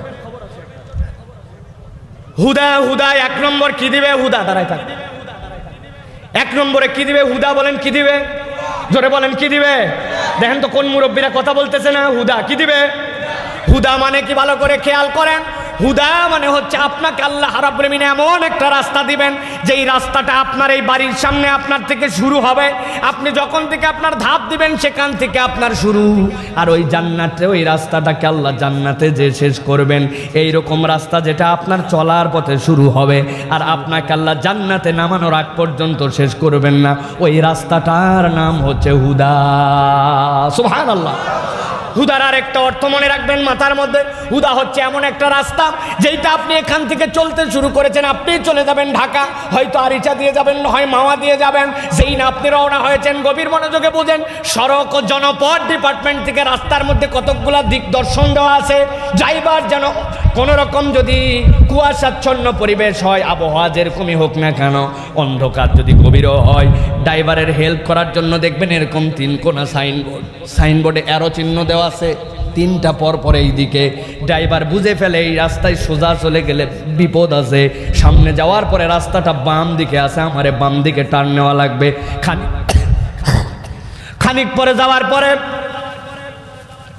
হুদা হুদা 1 নম্বর কি দিবে? হুদা। দাঁড়ায় থাক। 1 নম্বরে কি দিবে? হুদা। বলেন কি দিবে? জোরে বলেন কি দিবে? দেখেন তো কোন মুরব্বীরা কথা বলতেছে না। হুদা কি দিবে? হুদা মানে কি? ভালো করে খেয়াল করেন। হুদা মানে হচ্ছে আপনাকে আল্লাহ রাব্বুল আমিন এমন একটা রাস্তা দিবেন, যেই রাস্তাটা আপনার এই বাড়ির সামনে আপনার থেকে শুরু হবে। আপনি যখন থেকে আপনার ধাপ দিবেন সেখান থেকে আপনার শুরু, আর ওই জান্নাতে ওই রাস্তাটাকে আল্লাহ জান্নাতে যে শেষ করবেন। এই রকম রাস্তা যেটা আপনার চলার পথে শুরু হবে আর আপনাকে আল্লাহ জান্নাতে নামানোর আগ পর্যন্ত শেষ করবেন না, ওই রাস্তাটার নাম হচ্ছে হুদা। সুবহানাল্লাহ। হুদার আর একটা অর্থ মনে রাখবেন মাথার মধ্যে। হুদা হচ্ছে এমন একটা রাস্তা যেটা আপনি এখান থেকে চলতে শুরু করেছেন, আপনি চলে যাবেন ঢাকা, হয়তো আরিচা দিয়ে যাবেন, হয় মাওয়া দিয়ে যাবেন। যেই না আপনি রওনা হয়েছেন, গভীর মনোযোগে বুঝেন, সড়ক ও জনপথ ডিপার্টমেন্ট থেকে রাস্তার মধ্যে কতকগুলা দিক দর্শন দেওয়া আছে। ড্রাইভার যেন কোনো রকম যদি কুয়াশাচ্ছন্ন পরিবেশ হয়, আবহাওয়া যেরকমই হোক না কেন, অন্ধকার যদি গভীরও হয়, ড্রাইভারের হেল্প করার জন্য দেখবেন এরকম 3 কোণা সাইনবোর্ডে অ্যারো চিহ্ন দেওয়া আছে, 3টা পর পর এই দিকে। ড্রাইভার বুঝে ফেলে এই রাস্তায় সোজা চলে গেলে বিপদ আছে, সামনে যাওয়ার পরে রাস্তাটা বাম দিকে আছে, আমারে বাম দিকে টার্ন নেওয়া লাগবে। খানিক পরে যাওয়ার পরে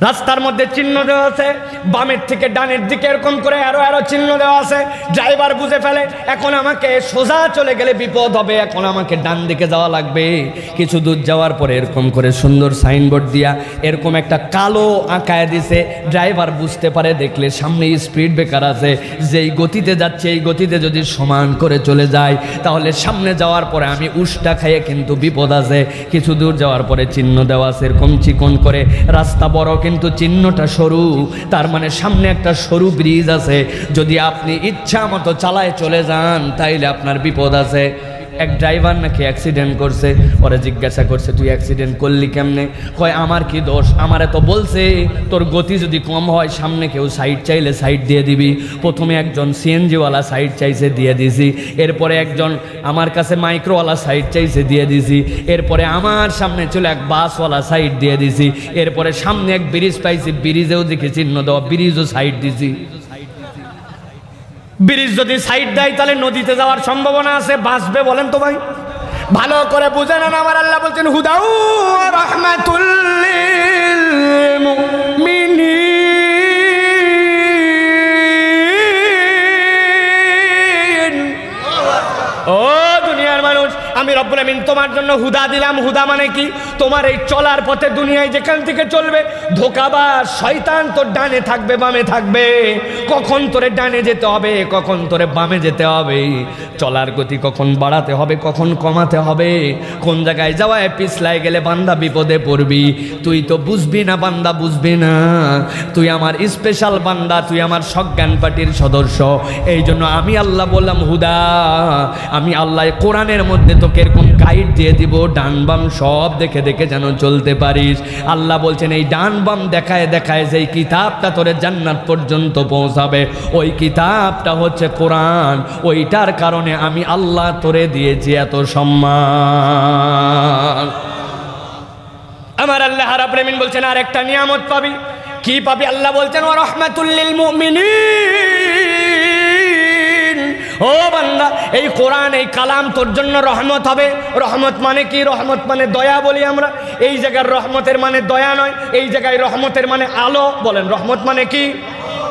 রাস্তার মধ্যে চিহ্ন দেওয়া আছে, বামের থেকে ডানের দিকে এরকম করে আরো চিহ্ন দেওয়া আছে। ড্রাইভার বুঝে ফেলে এখন আমাকে সোজা চলে গেলে বিপদ হবে, এখন আমাকে ডান দিকে যাওয়া লাগবে। কিছু দূর যাওয়ার পরে এরকম করে সুন্দর সাইনবোর্ড দিয়া এরকম একটা কালো আঁকায় দিছে। ড্রাইভার বুঝতে পারে, দেখলে সামনে স্পিড ব্রেকার আছে, যেই গতিতে যাচ্ছে এই গতিতে যদি সমান করে চলে যায় তাহলে সামনে যাওয়ার পরে আমি উষ্টা খাইয়ে কিন্তু বিপদ আছে। কিছু দূর যাওয়ার পরে চিহ্ন দেওয়া আছে এরকম চিকন করে, রাস্তা বড় কিন্তু চিহ্নটা সরু, তার মানে সামনে একটা সরু ব্রিজ আছে। যদি আপনি ইচ্ছা মতো চালায় চলে যান তাইলে আপনার বিপদ আছে। এক ড্রাইভার নাকি অ্যাক্সিডেন্ট করছে, পরে জিজ্ঞাসা করছে তুই অ্যাক্সিডেন্ট করলি কেমনে? কয় আমার কি দোষ, আমারে তো বলছে তোর গতি যদি কম হয় সামনে কেউ সাইড চাইলে সাইড দিয়ে দিবি। প্রথমে একজন সিএনজিওয়ালা সাইড চাইছে, দিয়ে দিছি। এরপরে একজন আমার কাছে মাইক্রোওয়ালা সাইড চাইছে, দিয়ে দিছি। এরপরে আমার সামনে চলে এক বাসওয়ালা সাইড দিয়ে দিছি। এরপরে সামনে এক ব্রিজ পাইছি, ব্রিজেও দেখে চিহ্ন দেওয়া, ব্রিজও সাইড দিছি। ব্রিজ যদি সাইড দেয় তাহলে নদীতে যাওয়ার সম্ভাবনা আছে, বাঁচবে বলেন তো ভাই? ভালো করে বুঝে নেন। আমার আল্লাহ বলছেন হুদাউ ওয়া রাহমাতুল লিল মুমিনিন। ও দুনিয়ার মানুষ, আমি রব্বুল আমিন তোমার জন্য হুদা দিলাম। হুদা মানে কি? তোমার এই চলার পথে দুনিয়ায় যেখান থেকে চলবে, ধোঁকাবাজ শয়তান তোর ডানে থাকবে বামে থাকবে, কখন তোরে ডানে যেতে হবে কখন তোরে বামে যেতে হবে, চলার গতি কখন বাড়াতে হবে কখন কমাতে হবে, কোন জায়গায় যাওয়ায় পিছলায় গেলে বান্দা বিপদে পড়বি। তুই তো বুঝবি না, বান্দা বুঝবি না, তুই আমার স্পেশাল বান্দা, তুই আমার সজ্ঞান পার্টির সদস্য। এই জন্য আমি আল্লাহ বললাম হুদা। আমি আল্লাহ কোরআনের মধ্যে তোকে এরকম গাইড দিয়ে দিব, ডান বাম সব দেখে দেখে যেন চলতে পারিস। আল্লাহ বলছেন এই ডান বাম দেখায় দেখায় যেই কিতাবটা তোরে জান্নাত পর্যন্ত পৌঁছাবে, ওই কিতাবটা হচ্ছে কোরআন। ওইটার কারণে আমি আল্লাহ তোরে দিয়েছি এত সম্মান। আমার আল্লাহ রাব্বুল আমিন বলছেন আর একটা নিয়ামত পাবি। কি পাবি? আল্লাহ বলছেন ওয়া রাহমাতুল লিল মুমিনিন। ও বান্দা, এই কোরআন, এই কালাম তোর জন্য রহমত হবে। রহমত মানে কি? রহমত মানে দয়া বলি আমরা। এই জায়গার রহমতের মানে দয়া নয়, এই জায়গায় রহমতের মানে আলো। বলেন রহমত মানে কি?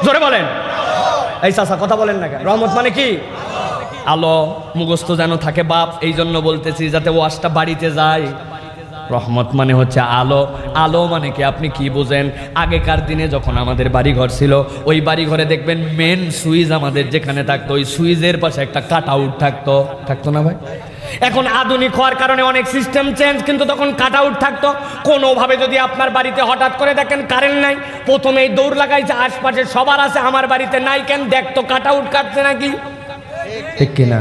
জোরে বলেন। এই চাচা কথা বলেন না কেন? রহমত মানে কি? আলো। মুখস্থ যেন থাকে বাপ, এই জন্য বলতেছি যাতে ওয়াজটা বাড়িতে যায়। রহমত মানে হচ্ছে আলো। আলো মানে কি আপনি কি বোঝেন? আগেকার দিনে যখন আমাদের বাড়িঘর ছিল, ওই বাড়িঘরে দেখবেন মেন সুইচ আমাদের যেখানে থাকতো, ওই সুইচের পাশে একটা কাট আউট থাকতো না ভাই? এখন আধুনিক হওয়ার কারণে অনেক সিস্টেম চেঞ্জ, কিন্তু তখন কাট আউট থাকতো। কোনোভাবে যদি আপনার বাড়িতে হঠাৎ করে দেখেন কারেন্ট নাই, প্রথমেই দৌড় লাগাইছে আশপাশে সবার আছে, আমার বাড়িতে নাই কেন, দেখতো কাট আউট কাটছে নাকি, ঠিক কিনা?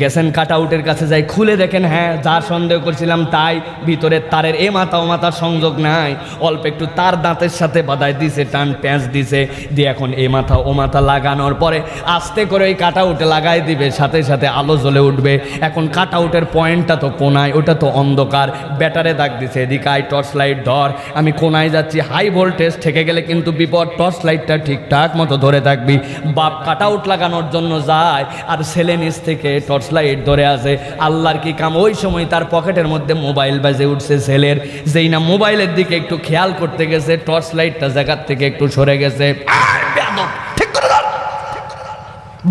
গেছেন কাট আউটের কাছে যাই, খুলে দেখেন হ্যাঁ যা সন্দেহ করছিলাম তাই, ভিতরের তারের এ মাথা ও মাথার সংযোগ নাই, অল্প একটু তার দাঁতের সাথে বাঁধাই দিছে, টান প্যাঁচ দিছে, দিয়ে এখন এ মাথা ও মাথা লাগানোর পরে আস্তে করে ওই কাট আউটে লাগাই দিবে, সাথে সাথে আলো জ্বলে উঠবে। এখন কাট আউটের পয়েন্টটা তো কোনায়, ওটা তো অন্ধকার, ব্যাটারে দাগ দিছে, এদিকে আই টর্চ লাইট ধর, আমি কোনায় যাচ্ছি, হাই ভোল্টেজ থেকে গেলে কিন্তু বিপদ, টর্চ লাইটটা ঠিকঠাক মতো ধরে থাকবি। বাপ কাট আউট লাগানোর জন্য যায়, আর ছেলে নিচ থেকে টর্চ লাইট ধরে আছে। আল্লাহর কি কাম, ওই সময় তার পকেটের মধ্যে মোবাইল বাজে উঠছে ছেলের, যেই না মোবাইলের দিকে একটু খেয়াল করতে গেছে, টর্চ লাইটটা জায়গার থেকে একটু সরে গেছে।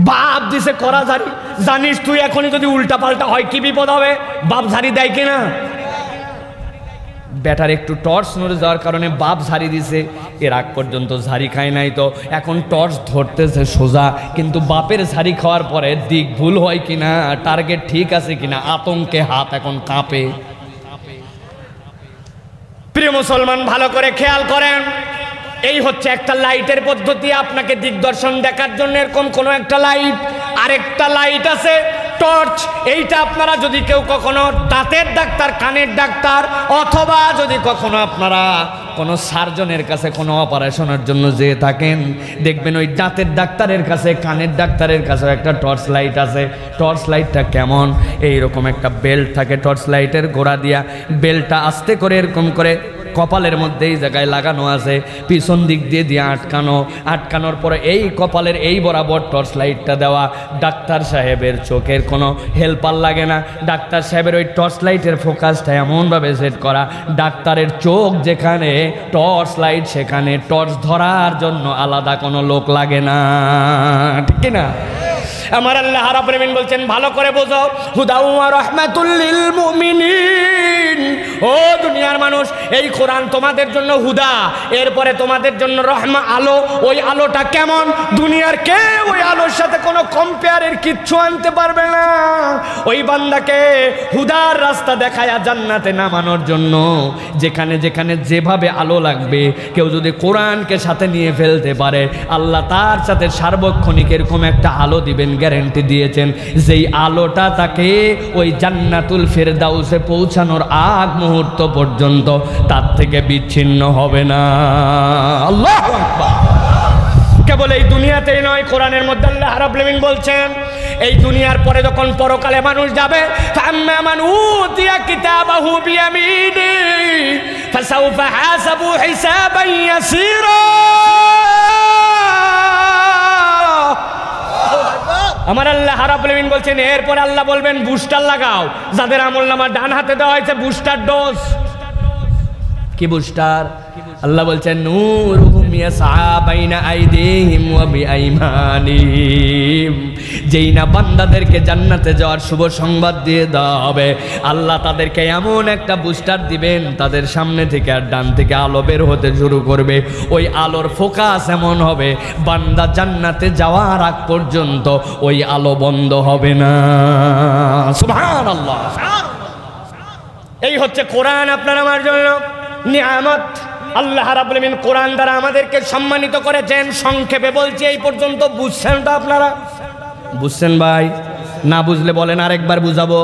বাপ দিছে করা ঝাড়ি, জানিস তুই এখনই যদি উল্টা পাল্টা হয় কি বিপদ হবে? বাপ ঝাড়ি দেয় কিনা? ব্যাটার একটু টর্চ নড়ে যাওয়ার কারণে বাপ ঝাড়ি দিছে, এর আগ পর্যন্ত ঝাড়ি খায় নাই, তো এখন টর্চ ধরতেছে সোজা, কিন্তু বাপের ঝাড়ি খাওয়ার পরে দিক ভুল হয় কিনা, টার্গেট ঠিক আছে কিনা, আতঙ্কে হাত এখন কাঁপে। প্রিয় মুসলমান ভালো করে খেয়াল করেন, এই হচ্ছে একটা লাইটের পদ্ধতি আপনাকে দিগদর্শন দেখার জন্য, এরকম কোনো একটা লাইট। আরেকটা লাইট আছে টর্চ, এইটা আপনারা যদি কেউ কখনো দাঁতের ডাক্তার, কানের ডাক্তার, অথবা যদি কখনো আপনারা কোনো সার্জনের কাছে কোনো অপারেশনের জন্য যেয়ে থাকেন, দেখবেন ওই দাঁতের ডাক্তারের কাছে, কানের ডাক্তারের কাছে একটা টর্চ লাইট আছে। টর্চ লাইটটা কেমন? এইরকম একটা বেল্ট থাকে টর্চ লাইটের গোড়া দিয়া, বেল্টটা আস্তে করে এরকম করে কপালের মধ্যে এই জায়গায় লাগানো আছে, পিছন দিক দিয়ে আটকানোর পরে এই কপালের এই বরাবর টর্চ লাইটটা দেওয়া। ডাক্তার সাহেবের চোখের কোনো হেল্পার লাগে না, ডাক্তার সাহেবের ওই টর্চ লাইটের ফোকাসটা এমনভাবে সেট করা, ডাক্তারের চোখ যেখানে টর্চ লাইট সেখানে টর্চ ধরার জন্য আলাদা কোনো লোক লাগে না, ঠিক কিনা? আমার আল্লাহ রাব্বুল আলামিন বলছেন ভালো করে বোঝো, হুদাউ ওয়া রাহমাতুল লিল মুমিনিন। ও দুনিয়ার মানুষ, এই কোরআন তোমাদের জন্য হুদা, এরপরে তোমাদের জন্য রহমা, আলো। ওই আলোটা কেমন? দুনিয়ার কেউ ওই আলোর সাথে কোনো কম্পেয়ারের কিচ্ছু আনতে পারবে না। ওই বান্দাকে হুদার রাস্তা দেখায়া জান্নাতে নামানোর জন্য যেখানে যেখানে যেভাবে আলো লাগবে, কেউ যদি কোরআনকে সাথে নিয়ে ফেলতে পারে, আল্লাহ তার সাথে সার্বক্ষণিক এরকম একটা আলো দিবেন, গ্যারান্টি দিয়েছেন, যেই আলোটা তাকে ওই জান্নাতুল ফেরদাউসে পৌঁছানোর আগ মুহূর্ত পর্যন্ত তার থেকে বিচ্ছিন্ন হবে না। আল্লাহু আকবার। কেবল এই দুনিয়াতেই নয়, কোরআনের মধ্যে আল্লাহ রাব্বুল আলামিন বলছেন এই দুনিয়ার পরে যখন পরকালে মানুষ যাবে, ফাম্মা মান উতিয়া কিতাবাহু বিয়ামিনি ফাসাউফা হাসাবু হিসাবান ইয়াসীরা। আমার আল্লাহ রাব্বুল আলামিন বলছেন, এরপর আল্লাহ বলবেন বুস্টার লাগাও, যাদের আমলনামা ডান হাতে দেওয়া হয়েছে বুস্টার ডোজ। কি বুস্টার? আল্লাহ বলছেন নূরুহুম ইয়াসআ বাইনা আইদিহিম ওয়া বিআইমানিহিম। যেই না বান্দাদেরকে জান্নাতে যাওয়ার শুভ সংবাদ দিয়ে দেওয়া হবে, আল্লাহ তাদেরকে এমন একটা বুস্টার দিবেন, তাদের সামনে থেকে আর ডান থেকে আলো বের হতে শুরু করবে। ওই আলোর ফোকাস এমন হবে, বান্দা জান্নাতে যাওয়ার আগ পর্যন্ত ওই আলো বন্ধ হবে না। সুবহানাল্লাহ। এই হচ্ছে কোরআন আপনার আমার জন্য নিয়ামত। আল্লাহ রাব্বুল আলামিন কোরআন দ্বারা আমাদেরকে সম্মানিত করেছেন। সংক্ষেপে বলছি এই পর্যন্ত। বুঝছেন তো আপনারা? বুঝছেন ভাই? না বুঝলে বলেন আরেকবার বুঝাবো।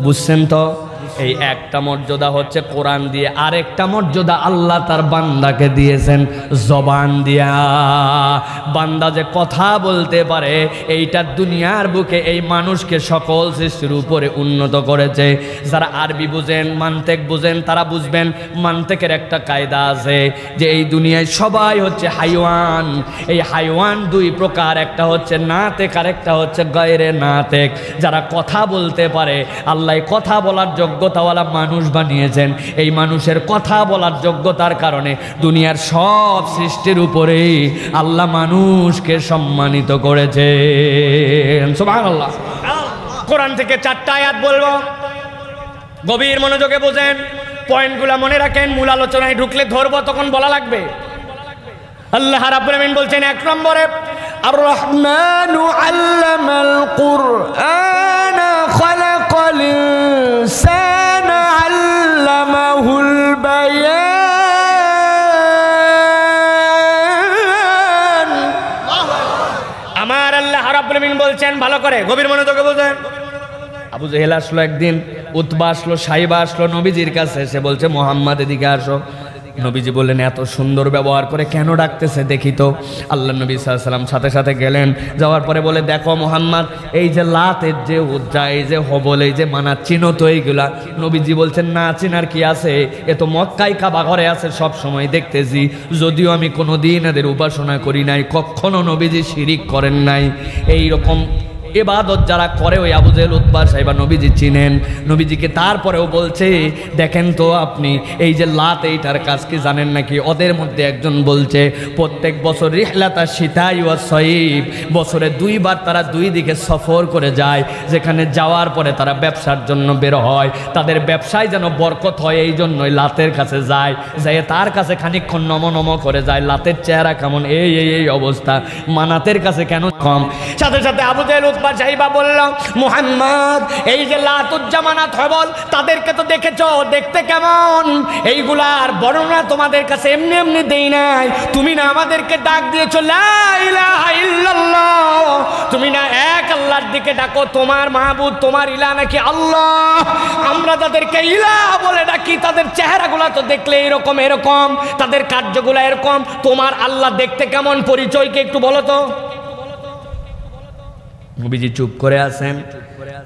বুঝছেন তো? এই একটা মর্যাদা হচ্ছে কোরআন দিয়ে, আরেকটা মর্যাদা আল্লাহ তার বান্দাকে দিয়েছেন জবান দিয়া। বান্দা যে কথা বলতে পারে, এইটা দুনিয়ার বুকে এই মানুষকে সকল সৃষ্টির উপরে উন্নত করেছে। যারা আরবি বুঝেন, মান্তেক বুঝেন, তারা বুঝবেন মান্তেকের একটা কায়দা আছে যে এই দুনিয়ায় সবাই হচ্ছে হাইওয়ান। এই হাইওয়ান দুই প্রকার, একটা হচ্ছে নাতেক আর একটা হচ্ছে গায়রে নাতেক। যারা কথা বলতে পারে, আল্লাহ কথা বলার যোগ্যতাওয়ালা মানুষ বানিয়েছেন। এই মানুষের কথা বলার যোগ্যতার কারণে দুনিয়ার সব সৃষ্টির উপরে আল্লাহ মানুষকে সম্মানিত করেছেন। সুবহানাল্লাহ। কোরআন থেকে 4টা আয়াত বলবো, গভীর মনোযোগে বোঝেন, পয়েন্টগুলো মনে রাখেন। মূল আলোচনায় ঢুকলে ধরবো, তখন বলা লাগবে। আল্লাহ রাব্বুল আমিন বলছেন 1 নম্বরে, আর রহমানু আল্লামাল কুরআনা খালাকাল ইনসানা আল্লামাহুল বায়ান। আমার আল্লাহ রাব্বুল আমিন বলছেন, ভালো করে গভীর মনোযোগে বোঝেন। আবু জেহেল আসলো একদিন, উতবা আসলো, সাইবা আসলো নবীজির কাছে। সে বলছে, মোহাম্মদ এদিকে আসো। নবীজি বললেন, এত সুন্দর ব্যবহার করে কেন ডাকতেছে দেখি তো। আল্লাহ নবী সাল্লাল্লাহু আলাইহি ওয়াসাল্লাম সাথে সাথে গেলেন। যাওয়ার পরে বলে, দেখো মোহাম্মদ, এই যে লাতের যে উজ্জা, এই যে হবল, এই যে মানা, চিনো তো এইগুলা? নবীজি বলছেন, না, চিনার কি আছে, এ তো মক্কায় কাবা ঘরে আছে, সব সময় দেখতেছি। যদিও আমি কোনোদিন এদের উপাসনা করি নাই, কখনো নবীজি শিরিক করেন নাই। এইরকম ইবাদত যারা করে, ওই আবু জেহেল, উতবা, সাইবা নবীজি চিনেন। নবীজিকে তারপরেও বলছে, দেখেন তো আপনি এই যে লাত, এইটার কাজ কি জানেন নাকি? ওদের মধ্যে একজন বলছে, প্রত্যেক বছর রিহলাতা শীতাই ওয়া সয়ীব, বছরে 2 বার তারা 2 দিকে সফর করে যায়, যেখানে যাওয়ার পরে তারা ব্যবসার জন্য বের হয়। তাদের ব্যবসায় যেন বরকত হয়, এই জন্যই লাতের কাছে যায়। যাই তার কাছে খানিকক্ষণ নম করে যায়, লাতের চেহারা কেমন, এই অবস্থা, মানাতের কাছে কেন কম। সাথে সাথে আবু জেহেল, উতবা, সাইবা বলল, মুহাম্মদ, এই যে লাতুজ্জামানাত হবল, তাদেরকে তো দেখেছো, দেখতে কেমন? এইগুলার বর্ণনা তোমাদের কাছে এমনি এমনি দেই নাই। তুমি না আমাদেরকে ডাক দিয়েছো লা ইলাহা ইল্লাল্লাহ, তুমি না এক আল্লাহর দিকে ডাকো। তোমার মাহবুদ, তোমার ইলাহ নাকি আল্লাহ? আমরা তাদেরকে ইলাহ বলে ডাকি, তাদের চেহারাগুলা তো দেখলে এরকম এরকম, তাদের কার্যগুলা এরকম। তোমার আল্লাহ দেখতে কেমন, পরিচয়কে একটু বলো তো। নবীজি চুপ করে আছেন।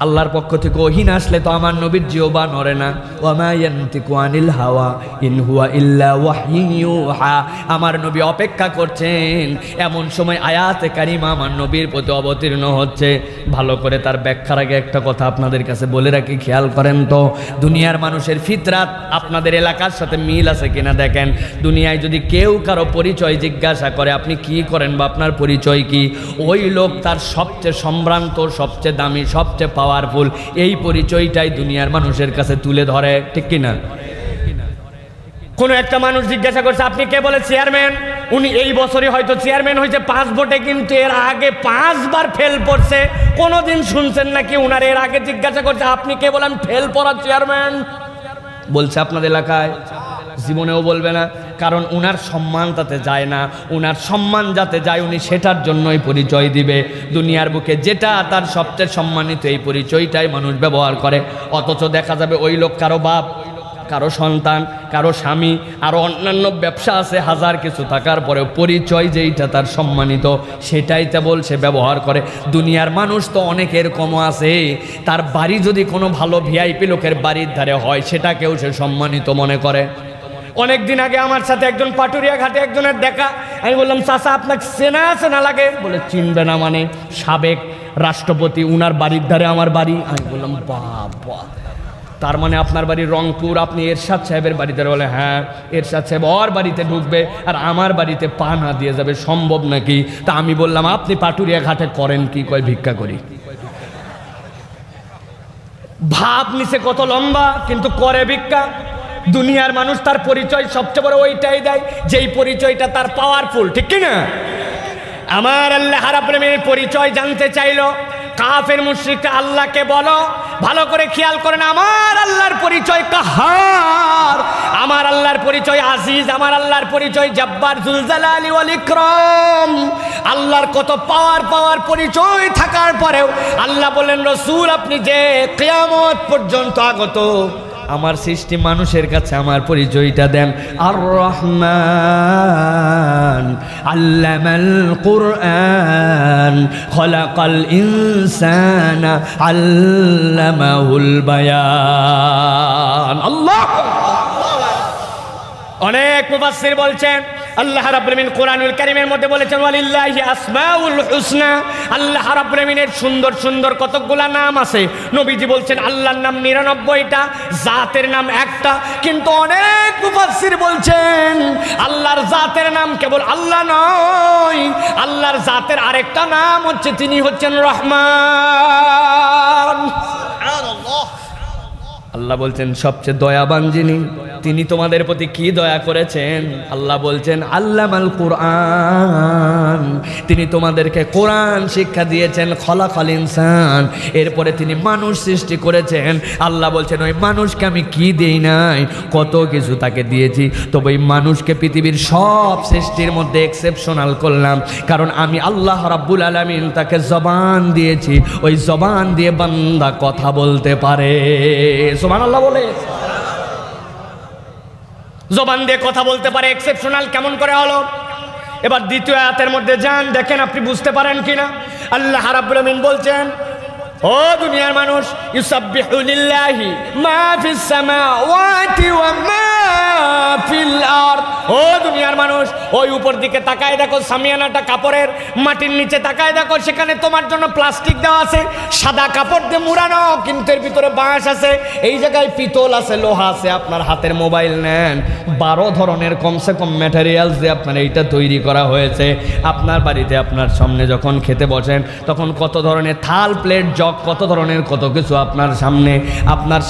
আল্লাহর পক্ষ থেকে ওহী না আসলে তো আমার নবীর জিহ্বা নড়ে না। ওয়ামা ইয়ানতিকু আনিল হাওয়া ইন হুয়া ইল্লা ওয়াহয়ুন ইউহা। আমার নবী অপেক্ষা করছেন, এমন সময় আয়াতে কারিমা আমার নবীর প্রতি অবতীর্ণ হচ্ছে। ভালো করে তার ব্যাখ্যার আগে একটা কথা আপনাদের কাছে বলে রাখি, খেয়াল করেন তো। দুনিয়ার মানুষের ফিতরাত আপনাদের এলাকার সাথে মিল আছে কিনা দেখেন। দুনিয়ায় যদি কেউ কারো পরিচয় জিজ্ঞাসা করে, আপনি কি করেন বা আপনার পরিচয় কি, ওই লোক তার সবচেয়ে সম্ভ্রান্ত, সবচেয়ে দামি, সবচেয়ে পাওয়ারফুল এই পরিচয়টাই দুনিয়ার মানুষের কাছে তুলে ধরে, ঠিক কিনা? কোন একটা মানুষ জিজ্ঞাসা করছে, আপনি কে? বলে চেয়ারম্যান। উনি এই বছরে হয়তো চেয়ারম্যান হয়েছে 5 ভোটে, কিন্তু এর আগে 5 বার ফেল পড়ছে। কোনোদিন শুনছেন নাকি উনার এর আগে জিজ্ঞাসা করছে, আপনি কে? বলেন ফেল পড়া চেয়ারম্যান। বলছে আপনাদের এলাকায়? জীবনেও বলবে না, কারণ উনার সম্মান তাতে যায় না। উনার সম্মান যাতে যায়, উনি সেটার জন্যই পরিচয় দিবে। দুনিয়ার বুকে যেটা তার সবচেয়ে সম্মানিত, এই পরিচয়টাই মানুষ ব্যবহার করে। অথচ দেখা যাবে ওই লোক কারো বাপ, কারো সন্তান, কারো স্বামী, আরও অন্যান্য ব্যবসা আছে, হাজার কিছু থাকার পরেও পরিচয় যেইটা তার সম্মানিত, সেটাই কেবল সে ব্যবহার করে। দুনিয়ার মানুষ তো অনেক এরকমও আছে, তার বাড়ি যদি কোনো ভালো ভিআইপি লোকের বাড়ির ধারে হয়, সেটাকেও সে সম্মানিত মনে করে। অনেকদিন আগে আমার সাথে একজন পাটুরিয়া ঘাটে একজনের দেখা। আমি বললাম, চাচা আপনাকে চেনা লাগে? বলে চিনবে না মানে? সাবেক রাষ্ট্রপতি, উনার বাড়ির ধারে আমার বাড়ি। আমি বললাম, বাবা, তার মানে আপনার বাড়ি রংপুর, আপনি এরশাদ সাহেবের বাড়িতে? বলে হ্যাঁ, এরশাদ সাহেব ওর বাড়িতে ঢুকবে আর আমার বাড়িতে পা না দিয়ে যাবে, সম্ভব নাকি? তা আমি বললাম, আপনি পাটুরিয়া ঘাটে করেন কি? কয় ভিক্ষা করি। ভাব নিচে কত লম্বা, কিন্তু করে ভিক্ষা। দুনিয়ার মানুষ তার পরিচয় সবচেয়ে বড় ওইটাই দেয়, যেই পরিচয়টা তার পাওয়ারফুল, ঠিক কিনা? আমার আল্লাহ রাব্বুল আমিনের পরিচয় জানতে চাইলো কাফের মুশরিকরা, আল্লাহকে বলো। ভালো করে খেয়াল করেন, আমার আল্লাহর পরিচয় কাহার? আমার আল্লাহর পরিচয় আজিজ, আমার আল্লাহর পরিচয় জব্বার, যুল জালালি ওয়াল ইকরাম। আল্লাহর কত পাওয়ার পরিচয় থাকার পরেও আল্লাহ বলেন, রসূল আপনি যে কিয়ামত পর্যন্ত আগত, আমার সৃষ্টি মানুষের কাছে আমার পরিচয়টা দেন। আর রহমান আল্লামাল কুরআন খলাকাল ইনসানা আল্লামাহুল বায়ান। আল্লাহ। অনেক মুফাসসির বলছেন আল্লাহ রাব্বুল আলামিন কোরআনুল কারীমের মধ্যে বলেছেন ওয়ালিল্লাহি আসমাউল হুসনা, আল্লাহ রাব্বুল আলামিনের সুন্দর সুন্দর কতগুলা নাম আছে। নবীজি বলছেন আল্লাহর নাম 99টা, জাতের নাম একটা। কিন্তু অনেক মুফাসসির বলছেন আল্লাহর জাতের নাম কেবল আল্লাহ নয়, আল্লাহর জাতের আরেকটা নাম হচ্ছে তিনি হচ্ছেন রহমান। সুবহানাল্লাহ। আল্লাহ বলছেন সবচেয়ে দয়াবান যিনি, তিনি তোমাদের প্রতি কি দয়া করেছেন? আল্লাহ বলছেন আল্লামাল কুরআন, তিনি তোমাদেরকে কোরআন শিক্ষা দিয়েছেন। খলাকাল ইনসান, এরপরে তিনি মানুষ সৃষ্টি করেছেন। আল্লাহ বলছেন ওই মানুষকে আমি কি দেই নাই, কত কিছু তাকে দিয়েছি, তবে ওই মানুষকে পৃথিবীর সব সৃষ্টির মধ্যে এক্সেপশনাল করলাম, কারণ আমি আল্লাহ রাব্বুল আলামিন তাকে জবান দিয়েছি। ওই জবান দিয়ে বান্দা কথা বলতে পারে। সুবহানাল্লাহ বলে। জবান দিয়ে কথা বলতে পারে, এক্সেপশনাল কেমন করে হলো? এবার দ্বিতীয় আয়াতের মধ্যে যান, দেখেন আপনি বুঝতে পারেন কিনা। আল্লাহ রাব্বুল আমিন বলছেন ও দুনিয়ার মানুষ ইউসাব্বিহু লিল্লাহি মা ফিস সামাওয়াতি ওয়া মা ফিল আরদ। ও দুনিয়ার মানুষ ওই উপর দিকে তাকায় দেখো, সামিয়ানাটা কাপড়ের, মাটির নিচে তাকায় দেখো, সেখানে তোমার জন্য প্লাস্টিক দেওয়া আছে, সাদা কাপড় দিয়ে মুড়ানো, কিন্তু এর ভিতরে বাঁশ আছে, এই জায়গায় পিতল আছে, লোহা আছে। আপনার হাতের মোবাইল নেন, 12 ধরনের কমসে কম ম্যাটেরিয়ালস দিয়ে আপনার এইটা তৈরি করা হয়েছে। আপনার বাড়িতে আপনার সামনে যখন খেতে বসেন তখন কত ধরনের থাল, প্লেট, জগ, কত ধরনের কত কিছু আপনার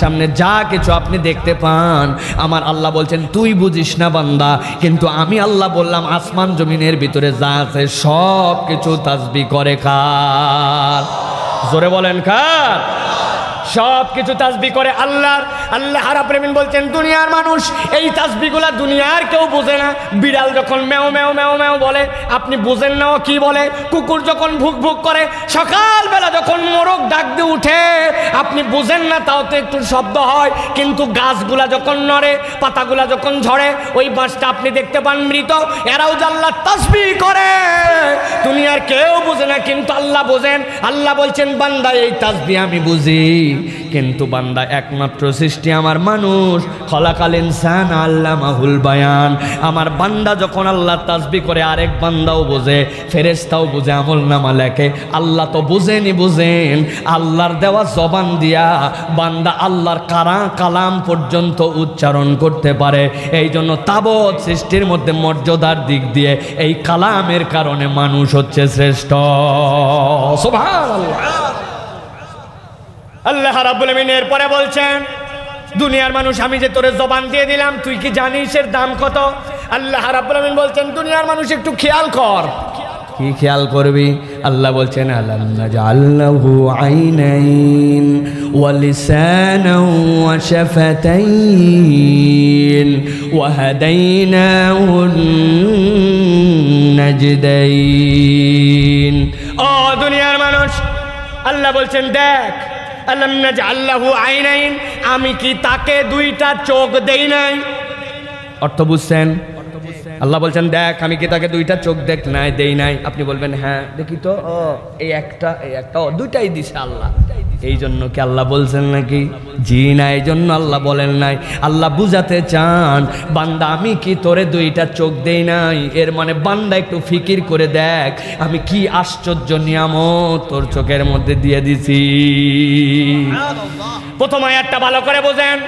সামনে যা কিছু আপনি দেখতে পান। আমার আল্লাহ বলছেন তুই বুঝিস না বান্দা, কিন্তু আমি আল্লাহ বললাম আসমান জমিনের ভিতরে যা আছে সব কিছু তাসবিহ করে কার? জোরে বলেন কার? সব কিছু তাসবিহ করে আল্লাহর। আল্লাহ রাব্বুল আমিন বলছেন দুনিয়ার মানুষ এই তাসবিহগুলা দুনিয়ার কেউ বোঝে না। বিড়াল যখন ম্যাও ম্যাও ম্যাও ম্যাও বলে আপনি বুঝেন না ও কি বলে। কুকুর যখন ভুক ভুক করে, সকালবেলা যখন মোরগ ডাক দিয়ে উঠে আপনি বুঝেন না, তাও তো একটু শব্দ হয়। কিন্তু গাছগুলা যখন নড়ে, পাতাগুলা যখন ঝরে, ওই বাঁশটা আপনি দেখতে পান মৃত, এরাও যে আল্লাহ তাসবিহ করে। দুনিয়ার কেউ বোঝে না, কিন্তু আল্লাহ বোঝেন। আল্লাহ বলছেন বান্দা এই তাসবিহ আমি বুঝি, কিন্তু বান্দা একমাত্র সৃষ্টি আমার মানুষ। খলাকাল ইনসান আল্লামাহুল বায়ান। আমার বান্দা যখন আল্লাহ তাসবিহ করে আরেক বান্দাও বোঝে, ফেরেশতাও বোঝে, আমলনামা লেখে। আল্লাহ তো বুঝেন, আল্লাহর দেওয়া জবান দিয়া বান্দা আল্লাহর কালাম পর্যন্ত উচ্চারণ করতে পারে। এই জন্য তাবৎ সৃষ্টির মধ্যে মর্যাদার দিক দিয়ে এই কালামের কারণে মানুষ হচ্ছে শ্রেষ্ঠ। সুবহানাল্লাহ। আল্লাহ রাব্বুল আমিন এরপরে বলছেন দুনিয়ার মানুষ আমি যে তোরে জবান দিয়ে দিলাম তুই কি জানিস এর দাম কত? আল্লাহ রাব্বুল আমিন বলছেন দুনিয়ার মানুষ একটু খেয়াল কর। কি খেয়াল করবি? আল্লাহ বলছেন আলাম নাজআল লাহু আইনাইন ওয়া লিসানান ওয়া শাফাতাইন ওয়া হাদাইনাহুন নাজদাইন। ও দুনিয়ার মানুষ, আল্লাহ বলছেন দেখ, আলাম নাজআল লাহু আইনাইন, আমি কি তাকে দুইটা চোখ দেই নাই? অর্থ বুঝছেন? আল্লাহ বলছেন দেখ আমি কি তাকে দুইটা চোখ দেই নাই? আপনি বলবেন হ্যাঁ দেখি তো, ও এই একটা দুইটাই দিছে আল্লাহ। এই জন্য কি আল্লাহ বলছেন নাকি? জি না, এই জন্য আল্লাহ বলেন নাই। আল্লাহ বুঝাতে চান বান্দা আমি কি তোরে দুইটা চোখ দেই নাই, এর মানে বান্দা একটু ফিকির করে দেখ আমি কি আশ্চর্য নিয়ামত তোর চোখের মধ্যে দিয়ে দিছি। প্রথম আয়াতটা ভালো করে বোঝেন।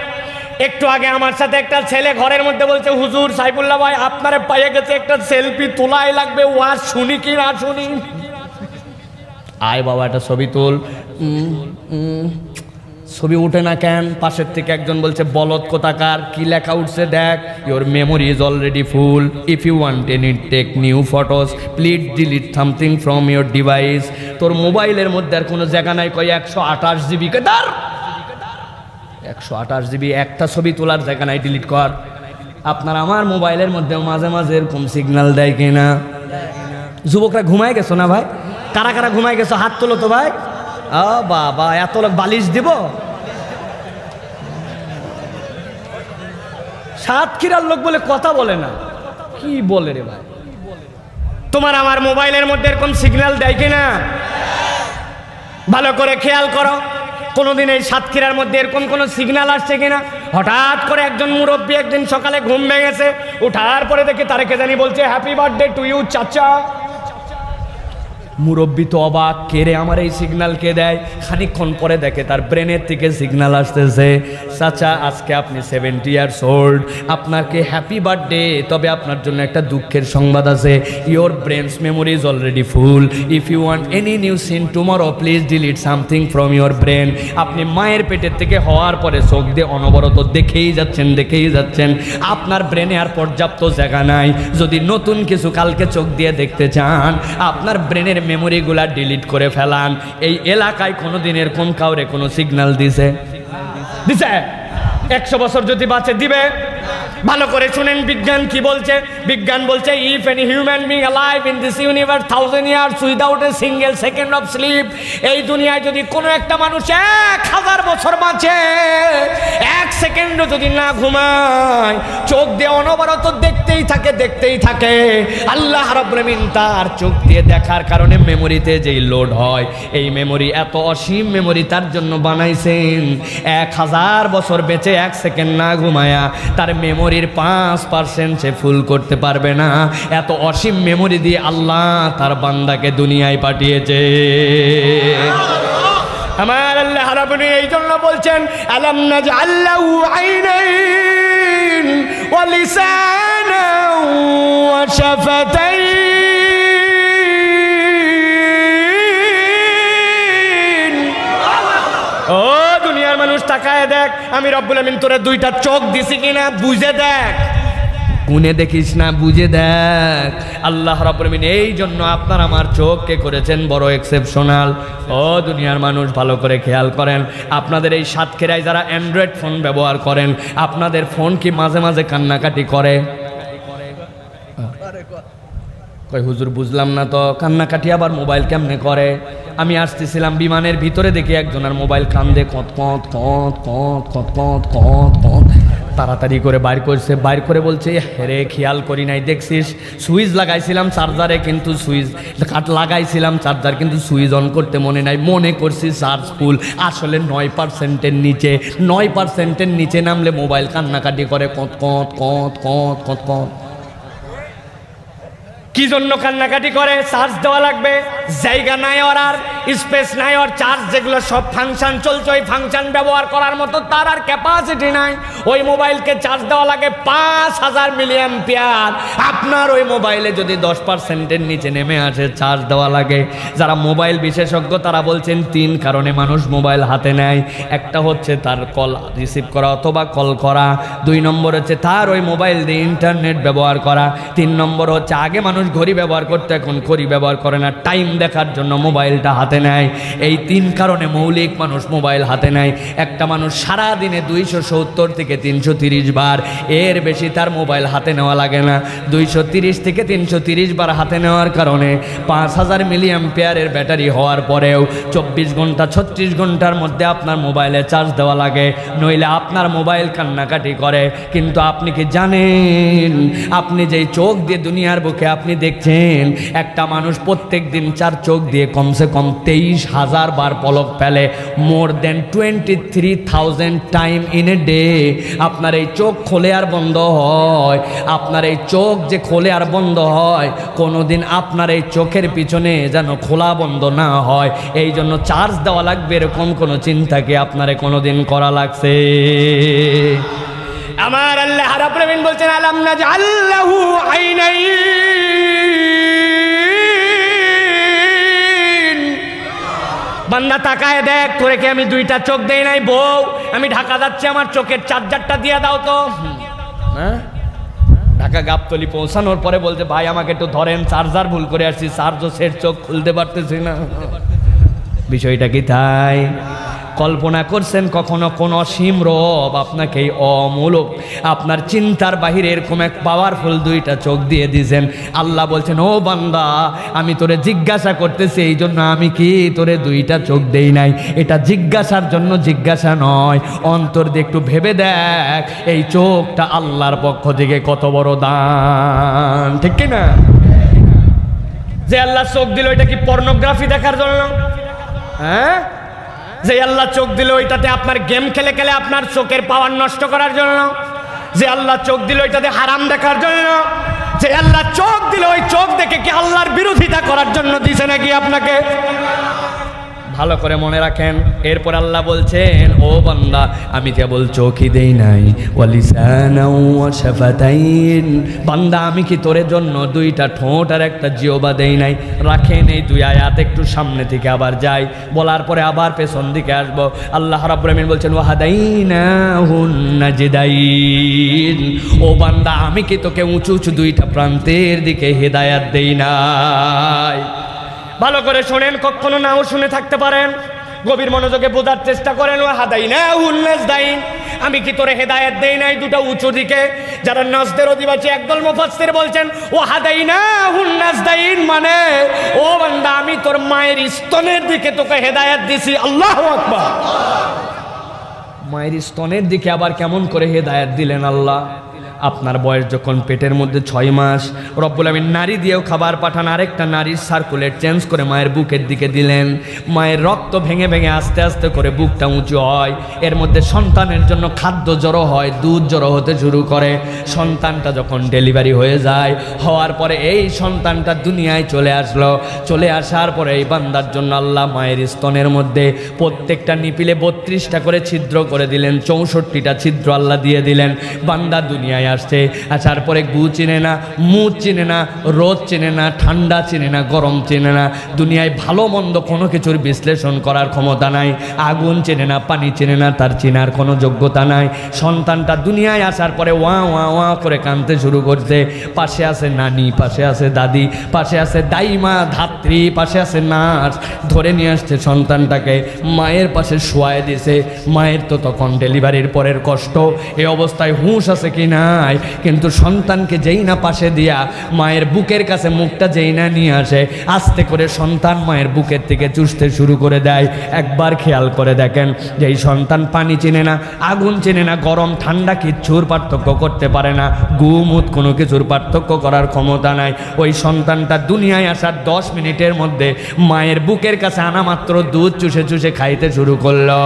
একটু আগে আমার সাথে একটা ছেলে ঘরের মধ্যে বলছে হুজুর সাইফুল্লাহ ভাই আপনারে পাইয়ে গেছে, একটা সেলফি তোলাই লাগবে, ওয়াজ শুনি কি না শুনি? আয় বাবা একটা ছবি তোল। ছবি উঠে না কেন? পাশের থেকে একজন বলছে বলদ কোথাকার, কি লেখা উঠছে দেখ, your memory is already full, if you want any take new photos please delete something from your device. তোর মোবাইলের মধ্যে আর কোনো জায়গা নাই, কয় 128 জিবি। কেদার 128 জিবি, একটা ছবি তোলার জায়গা নাই, ডিলিট কর। আপনার আমার মোবাইলের মধ্যে মাঝে মাঝে এরকম সিগন্যাল দেয় কিনা? যুবকরা ঘুমায় গেছো না ভাই? কারা কারা ঘুমায় গেছো হাত তোলো তো ভাই। বাবা এত লোক বালিশ দিব? সাতক্ষীরার লোক বলে কথা বলে না, কি বলে রে ভাই? তোমার আমার মোবাইলের মধ্যে এরকম সিগন্যাল দেয় কিনা? ভালো করে খেয়াল করো, কোনোদিন এই সাতক্ষীরার মধ্যে এরকম কোনো সিগন্যাল আসছে কিনা? হঠাৎ করে একজন মুরব্বী একদিন সকালে ঘুম ভেঙেছে, উঠার পরে দেখে তারে কে জানি বলছে হ্যাপি বার্থডে টু ইউ চাচা। মুরব্বী তো অবাক, কে রে আমার এই সিগন্যাল কে দেয়? খানিকক্ষণ পরে দেখে তার ব্রেনের থেকে সিগন্যাল আসতেছে, চাচা আজকে আপনি 70 ইয়ার্স ওল্ড, আপনাকে হ্যাপি বার্থডে, তবে আপনার জন্য একটা দুঃখের সংবাদ আছে, your brain's memory is already full, if you want any new scene tomorrow please delete something from your brain. আপনি মায়ের পেটের থেকে হওয়ার পরে চোখ দিয়ে অনবরত দেখেই যাচ্ছেন, আপনার ব্রেনে আর পর্যাপ্ত জায়গা নাই। যদি নতুন কিছু কালকে চোখ দিয়ে দেখতে চান, আপনার ব্রেনের মেমোরিগুলা ডিলিট করে ফেলান। এই এলাকায় কোনোদিন এরকম কাউরে কোনো সিগন্যাল দিছে? 100 বছর যদি বাঁচে দিবে? ভালো করে শুনেন বিজ্ঞান কি বলছে। বিজ্ঞান বলছে if any human being alive in this universe 1000 years without a single second of sleep, এই দুনিয়ায় যদি কোনো একটা মানুষ 1000 বছর বাঁচে, 1 সেকেন্ডও যদি না ঘুমায়, চোখ দিয়ে অনবরত দেখতেই থাকে, আল্লাহ রাব্বুল আমিন তার চোখ দিয়ে দেখার কারণে মেমোরিতে যেই লোড হয়, এই মেমোরি এত অসীম মেমোরি তার জন্য বানাইছেন। 1000 বছর বেঁচে 1 সেকেন্ড না ঘুমায়া তার মেমোরির 5% সে ফুল করতে পারবে না। এত অসীম মেমোরি দিয়ে আল্লাহ তার বান্দাকে দুনিয়ায় পাঠিয়েছে। আমার আল্লাহ রাব্বুল এই জন্য বলছেন আলাম নাজআল লাহু আইনাইন ওয়া লিসানান ওয়া শাফাতাইন। ও দুনিয়ার মানুষ তাকায় দেখ, আমি রব্বুল আমিন তোরে 2টা চোখ দিছি কিনা বুঝে দেখ, গুনে দেখিস না, বুঝে দেখ। আল্লাহ রাব্বুল আমিন এই জন্য আপনার আমার চোখকে করেছেন বড় এক্সেপশনাল। ও দুনিয়ার মানুষ ভালো করে খেয়াল করেন, আপনাদের এই সাতক্ষীরায় যারা অ্যান্ড্রয়েড ফোন ব্যবহার করেন, আপনাদের ফোন কি মাঝে মাঝে কান্নাকাটি করে? কই হুজুর বুঝলাম না তো, কান্নাকাটি আবার মোবাইল কেমনে করে? আমি আসতেছিলাম বিমানের ভিতরে দেখি একজনের মোবাইল কান্দে, কত কত কত কত কত কত কত কত, তাড়াতাড়ি করে বাইর করছে, বাইর করে বলছে হেরে খেয়াল করি নাই, দেখছিস সুইচ লাগাইছিলাম চার্জারে, কিন্তু সুইচ লাগাইছিলাম চার্জার কিন্তু সুইচ অন করতে মনে নাই, মনে করছি চার্জ ফুল, আসলে 9%-এর নিচে, 9%-এর নিচে নামলে মোবাইল কান্নাকাটি করে, কত কত কত কত কত কত। কি জন্য কান্নাকাটি করে? চার্জ দেওয়া লাগবে, জায়গা নাই ওর, আর স্পেস নাই ওর, চার্জ যেগুলো সব ফাংশন চলছে ওই ফাংশন ব্যবহার করার মতো তার আর ক্যাপাসিটি নাই। ওই মোবাইলকে চার্জ দেওয়া লাগে 5000 মিলিঅ্যাম্পিয়ার। আপনার ওই মোবাইলে যদি 10%-এর নিচে নেমে আসে চার্জ দেওয়া লাগে। যারা মোবাইল বিশেষজ্ঞ তারা বলছেন 3 কারণে মানুষ মোবাইল হাতে নেয়। একটা হচ্ছে তার কল রিসিভ করা অথবা কল করা, 2 নম্বর হচ্ছে তার ওই মোবাইল দিয়ে ইন্টারনেট ব্যবহার করা, 3 নম্বর হচ্ছে আগে মানুষ ঘড়ি ব্যবহার করতে এখন ঘড়ি ব্যবহার করে না, টাইম দেখার জন্য মোবাইলটা হাতে নেয়। এই 3 কারণে মৌলিক মানুষ মোবাইল হাতে নেয়। একটা মানুষ সারা দিনে 270 থেকে 330 বার, এর বেশি তার মোবাইল হাতে নেওয়া লাগে না। 230 থেকে 330 বার হাতে নেওয়ার কারণে 5000 মিলিঅ্যাম্পিয়ারের ব্যাটারি হওয়ার পরেও 24 ঘন্টা 36 ঘন্টার মধ্যে আপনার মোবাইলে চার্জ দেওয়া লাগে, নইলে আপনার মোবাইল কান্নাকাটি করে। কিন্তু আপনি কি জানেন, আপনি যেই চোখ দিয়ে দুনিয়ার বুকে আপনি দেখছেন, একটা মানুষ প্রত্যেক দিন 4 চোখ দিয়ে কমসে কম 23,000 বার পলক ফেলে, মোর দেন 23,000 টাইম ইন এ ডে। আপনার এই চোখ খোলে আর বন্ধ হয়, আপনার এই চোখ যে খোলে আর বন্ধ হয়, কোনোদিন আপনার এই চোখের পিছনে যেন খোলা বন্ধ না হয়, এই জন্য চার্জ দেওয়া লাগবে, এরকম কোনো চিন্তা কি আপনারে কোনোদিন করা লাগছে? আমার আল্লাহ রাব্বুল আমিন বলছেন আলাম নাজআল লাহু আইনাইন। বান্দা তাকায় দেখ, তোরে কি আমি 2টা চোখ দেই নাই? বউ আমি ঢাকা যাচ্ছি, আমার চোখের চার্জারটা দিয়ে দাও তো। হ্যাঁ, ঢাকা গাবতলি পৌঁছানোর পরে বলছে ভাই আমাকে একটু ধরেন, চার্জার ভুল করে আসছি, চার্জও সেট, চোখ খুলতে পারতেছি না। বিষয়টা কি তাই? কল্পনা করছেন কখনো কোন অসীম রব আপনাকে এই অমূলক আপনার চিন্তার বাহিরে এরকম এক পাওয়ারফুল দুইটা চোখ দিয়ে দিয়েছেন? আল্লাহ বলছেন, ও বান্দা, আমি তোরে জিজ্ঞাসা করতেছি, এই জন্য আমি কি তোরে দুইটা চোখ দেই নাই? এটা জিজ্ঞাসার জন্য জিজ্ঞাসা নয়, অন্তর দিয়ে একটু ভেবে দেখ এই চোখটা আল্লাহর পক্ষ থেকে কত বড় দান, ঠিক কিনা? যে আল্লাহ চোখ দিল এটা কি পর্নোগ্রাফি দেখার জন্য? হ্যাঁ, যে আল্লাহ চোখ দিল ওইটাতে আপনার গেম খেলে খেলে আপনার চোখের পাওয়ার নষ্ট করার জন্য? যে আল্লাহ চোখ দিল ওইটাতে হারাম দেখার জন্য? যে আল্লাহ চোখ দিল ওই চোখ দেখে কি আল্লাহর বিরোধিতা করার জন্য দিছে নাকি আপনাকে? ভালো করে মনে রাখেন। এরপর আল্লাহ বলছেন, ও বান্দা, আমি কেবল চোখই দেই নাই, ওয়ালিসানাও ওয়া শাফাতাইন, বান্দা আমি কি তোর জন্য দুইটা ঠোঁট আর একটা জিহ্বা দেই নাই? রাখেন এই দুই আয়াত, একটু সামনে থেকে আবার যাই, বলার পরে আবার পেছন দিকে আসব। আল্লাহ রাব্বুল আমিন বলছেন, ওয়াহাদাইনাহুন নাজদাইন, ও বান্দা আমি কি তোকে উঁচু উঁচু দুইটা প্রান্তের দিকে হেদায়াত দেই নাই? ভালো করে শোনেন, কখনো নাও শুনে থাকতে পারেন, গভীর মনোযোগে বোঝার চেষ্টা করেন। ওয়াহাদাইনাহুন নাজদাইন, আমি কি তোরে হেদায়েত দেই নাই দুটো উঁচু দিকে? যারা নাজদের অধিবাসী একদল মুফাসসির বলছেন ওয়াহাদাইনাহুন নাজদাইন মানে, ও বান্দা আমি তোর মায়ের স্তনের দিকে তোকে হেদায়েত দিছি। আল্লাহু আকবার। মায়ের স্তনের দিকে আবার কেমন করে হেদায়েত দিলেন আল্লাহ? আপনার বয়স যখন পেটের মধ্যে 6 মাস, রব্বুল আমিন নারী দিয়েও খাবার পাঠান, আরেকটা নারীর সার্কুলেট চেঞ্জ করে মায়ের বুকের দিকে দিলেন। মায়ের রক্ত ভেঙে ভেঙে আস্তে আস্তে করে বুকটা উঁচু হয়, এর মধ্যে সন্তানের জন্য খাদ্য জড়ো হয়, দুধ জড়ো হতে শুরু করে। সন্তানটা যখন ডেলিভারি হয়ে যায়, হওয়ার পরে এই সন্তানটা দুনিয়ায় চলে আসলো। চলে আসার পরে এই বান্দার জন্য আল্লাহ মায়ের স্তনের মধ্যে প্রত্যেকটা নিপিলে 32টা করে ছিদ্র করে দিলেন, 64টা ছিদ্র আল্লাহ দিয়ে দিলেন। বান্দা দুনিয়ায় আসছে, আসার পরে গু চিনে না, মুখ চিনে না, রোদ চিনে না, ঠান্ডা চিনে না, গরম চিনে না, দুনিয়ায় ভালো মন্দ কোনো কিছুর বিশ্লেষণ করার ক্ষমতা নাই, আগুন চেনে না, পানি চেনে না, তার চেনার কোনো যোগ্যতা নাই। সন্তানটা দুনিয়ায় আসার পরে ওয়া ওয়া ওয়া করে কাঁদতে শুরু করছে। পাশে আছে নানি, পাশে আছে দাদি, পাশে আছে দাইমা ধাত্রী, পাশে আছে নার্স, ধরে নিয়ে আসছে সন্তানটাকে, মায়ের পাশে শোয়ায় দিছে। মায়ের তো তখন ডেলিভারির পরের কষ্ট, এই অবস্থায় হুঁশ আছে কি না? কিন্তু সন্তানকে যেই না পাশে দিয়া মায়ের বুকের কাছে মুখটা যেই না নিয়ে আসে, আস্তে করে সন্তান মায়ের বুকের থেকে চুষতে শুরু করে দেয়। একবার খেয়াল করে দেখেন, যেই সন্তান পানি চেনে না, আগুন চেনে না, গরম ঠান্ডা কিচ্ছুর পার্থক্য করতে পারে না, গুমুত কোনো কিছুর পার্থক্য করার ক্ষমতা নাই, ওই সন্তানটা দুনিয়ায় আসার 10 মিনিটের মধ্যে মায়ের বুকের কাছে আনা মাত্র দুধ চুষে চুষে খাইতে শুরু করলো।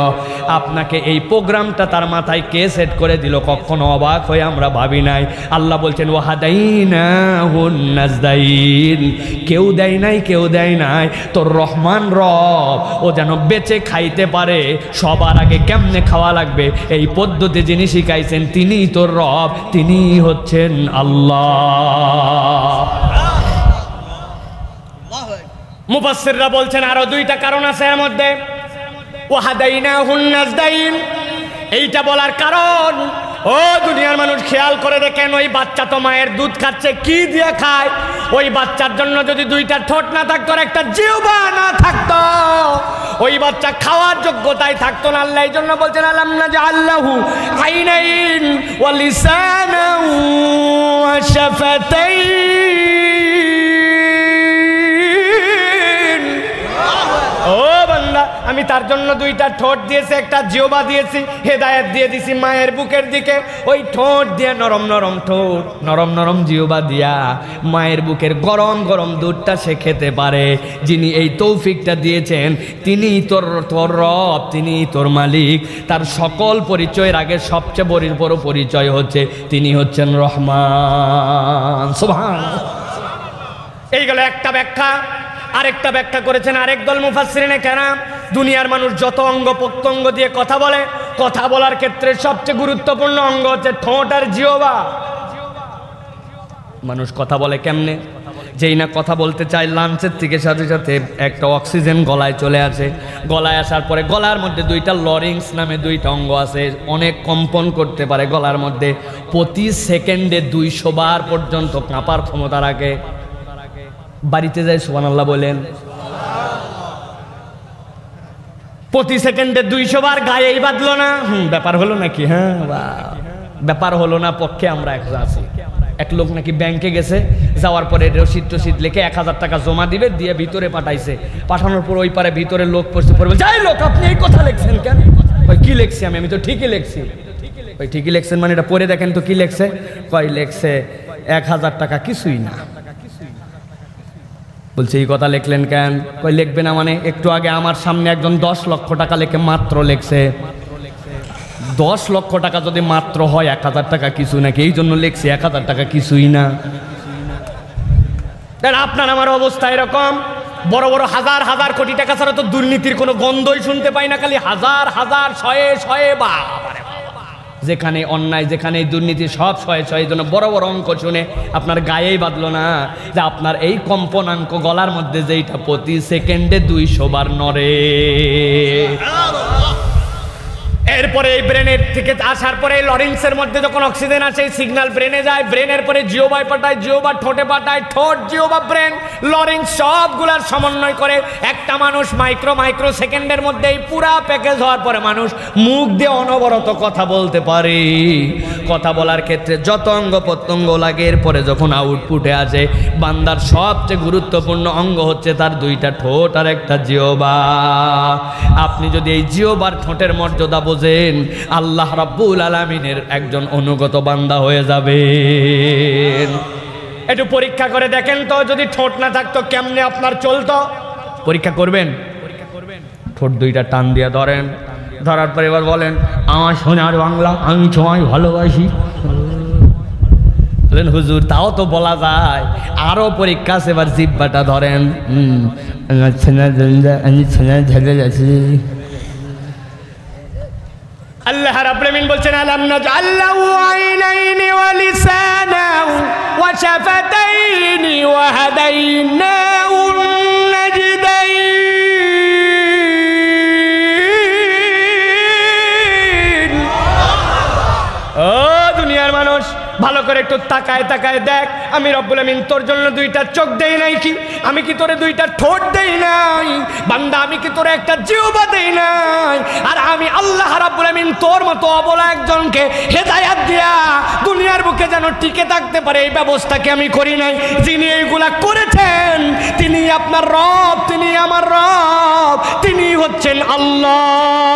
আপনাকে এই প্রোগ্রামটা তার মাথায় কে সেট করে দিল? কখনো অবাক হয়ে আমরা ভাবি নাই। আল্লাহ বলছেন ওয়াহাদাইনাহুন নাজদাইন, কেউ দেয় নাই, কেউ দেয় নাই, তোর রহমান রব ও যেন বেঁচে খাইতে পারে। সবার আগে কেমনে খাওয়া লাগবে এই পদ্ধতি যিনি শিখাইছেন তিনিই তোর রব, তিনিই হচ্ছেন আল্লাহ। মুফাসসিররা বলছেন আরো 2টা কারণ আছে এর মধ্যে। ওয়াহাদাইনাহুন নাজদাইন এইটা বলার কারণ, ও দুনিয়ার মানুষ খেয়াল করে দেখেন, ওই বাচ্চা তো মায়ের দুধ খাচ্ছে, কি দিয়ে খায়? ওই বাচ্চার জন্য যদি 2টা ঠোঁট না থাকতো, একটা জিহ্বা না থাকতো, ওই বাচ্চা খাওয়ার যোগ্যতায় থাকতো না। আল্লাহ এই জন্য বলছেন আলাম নাজআল্লাহু আইনাইন ওয়া লিসানান ওয়া শাফাতাইন। ও বান্দা, আমি তার জন্য 2টা ঠোঁট দিয়েছি, একটা জিহ্বা দিয়েছি, হেদায়েত দিয়ে দিছি মায়ের বুকের দিকে। ওই ঠোঁট দিয়ে নরম নরম ঠোঁট, নরম নরম জিহ্বা দিয়া মায়ের বুকের গরম গরম দুধটা সে খেতে পারে। যিনি এই তৌফিকটা দিয়েছেন তিনিই তোর রব, তিনিই তোর মালিক। তার সকল পরিচয়ের আগে সবচেয়ে বড় পরিচয় হচ্ছে তিনি হচ্ছেন রহমান। সুবহানাল্লাহ। এই গেল একটা ব্যাখ্যা। আরেকটা ব্যাখ্যা করেছেন আরেক দল মুফাসসিরিনে কেরাম, দুনিয়ার মানুষ যত অঙ্গ প্রত্যঙ্গ দিয়ে কথা বলে, কথা বলার ক্ষেত্রে সবচেয়ে গুরুত্বপূর্ণ অঙ্গ হচ্ছে ঠোঁট আর জিহ্বা। মানুষ কথা বলে কেমনে? যেই না কথা বলতে চায়, লাঞ্চের থেকে সাথে সাথে একটা অক্সিজেন গলায় চলে আসে। গলায় আসার পরে গলার মধ্যে 2টা লরিংস নামে 2টা অঙ্গ আছে, অনেক কম্পন করতে পারে গলার মধ্যে। প্রতি সেকেন্ডে 200 বার পর্যন্ত কাঁপার ক্ষমতা রাখে। বাড়িতে যাই সুবহানাল্লাহ বলেন। প্রতি সেকেন্ডে 200 বার গায়েই বাঁধলো না, ব্যাপার হলো নাকি? হ্যাঁ, ব্যাপার হলো না। পক্ষে আমরা একজন আছি। এক লোক নাকি ব্যাংকে গেছে, যাওয়ার পরে রসিদ টসিদ লিখে 1000 টাকা জমা দিবে, দিয়ে ভিতরে পাঠাইছে। পাঠানোর পর ওই পারে ভিতরে লোক পড়ছে, পড়বে, যাই লোক আপনি এই কথা লিখছেন কেন? ওই কি লিখছি আমি? আমি তো ঠিকই লিখছি। ওই ঠিকই লিখছেন মানে এটা পড়ে দেখেন তো কি লিখছে। কয় লিখছে 1000 টাকা কিছুই না। বলছে এই কথা লিখলেন কেন? কই লিখবে না মানে? একটু আগে আমার সামনে একজন 10 লক্ষ টাকা লিখে মাত্র লিখছে। 10 লক্ষ টাকা যদি মাত্র হয়, 1000 টাকা কিছু নাকি? এই জন্য লিখছে 1000 টাকা কিছুই না। আপনার আমার অবস্থা এরকম। বড় বড় হাজার হাজার কোটি টাকা ছাড়া তো দুর্নীতির কোনো গন্ধই শুনতে পাই না, খালি হাজার হাজার শয়ে শয়ে। বাবারে, যেখানে অন্যায়, যেখানে দুর্নীতি, সব শয়ে শয়ে। জন্য বড় বড় অঙ্ক শুনে আপনার গায়েই বাঁধলো না যে আপনার এই কম্পনাঙ্ক গলার মধ্যে যেইটা প্রতি সেকেন্ডে 200 বার নড়ে। এরপরে এই ব্রেনের থেকে আসার পরে লরেন্সের মধ্যে যখন অক্সিজেন আসে, সিগন্যাল ব্রেনে যায়, ব্রেনের পরে জিওবায় পাঠায়, জিওবা ঠোঁটে পাঠায়, ঠোঁট জিওবা ব্রেন লরেন্স সবগুলার সমন্বয় করে একটা মানুষ মাইক্রো সেকেন্ডের মধ্যে এই পুরা প্যাকেজ হওয়ার পরে মানুষ মুখ দিয়ে অনবরত কথা বলতে পারে। কথা বলার ক্ষেত্রে যত অঙ্গ প্রত্যঙ্গ লাগে, এরপরে যখন আউটপুটে আসে, বান্দার সবচেয়ে গুরুত্বপূর্ণ অঙ্গ হচ্ছে তার 2টা ঠোঁট আর একটা জিওবা। আপনি যদি এই জিওবার ঠোঁটের মর্যাদা বোঝেন, আল্লাহ রাব্বুল আলামিনের একজন অনুগত বান্দা হয়ে যাবেন। একটু পরীক্ষা করে দেখেন তো, যদি ঠোঁট না থাকতো কেমনে আপনার চলতো? পরীক্ষা করবেন। ঠোঁট 2টা টান দিয়ে ধরেন, ধরার পর এবার বলেন, আমার সোনার বাংলা, আমি তোমায় ভালোবাসি। বলেন হুজুর তাও তো বলা যায়, আরো পরীক্ষা আছে। এবার জিহ্বাটা ধরেন, আল্লাহ রাব্বুল আলামিন বলছেন, আলাম নাজআল লাহু আইনাইনি ওয়া লিসানান ওয়া শাফাতাইনি ওয়া হাদাইনাহু নাজদাইন। ও দুনিয়ার মানুষ, ভালো করে একটু তাকায় তাকায় দেখ, আমি রব্বুল আমিন তোর জন্য 2টা চোখ দেই নাই কি? আমি কি তোরে 2টা ঠোঁট দেই নাই? বান্দা আমি কি তোরে একটা জিহ্বা দেই নাই? আর আমি আল্লাহ রাব্বুল আমিন তোর মতো অবলা একজনকে হেদায়েত দিয়া দুনিয়ার বুকে যেন টিকে থাকতে পারে, এই ব্যবস্থাকে আমি করি নাই। যিনি এইগুলা করেছেন তিনি আপনার রব, তিনি আমার রব, তিনি হচ্ছেন আল্লাহ।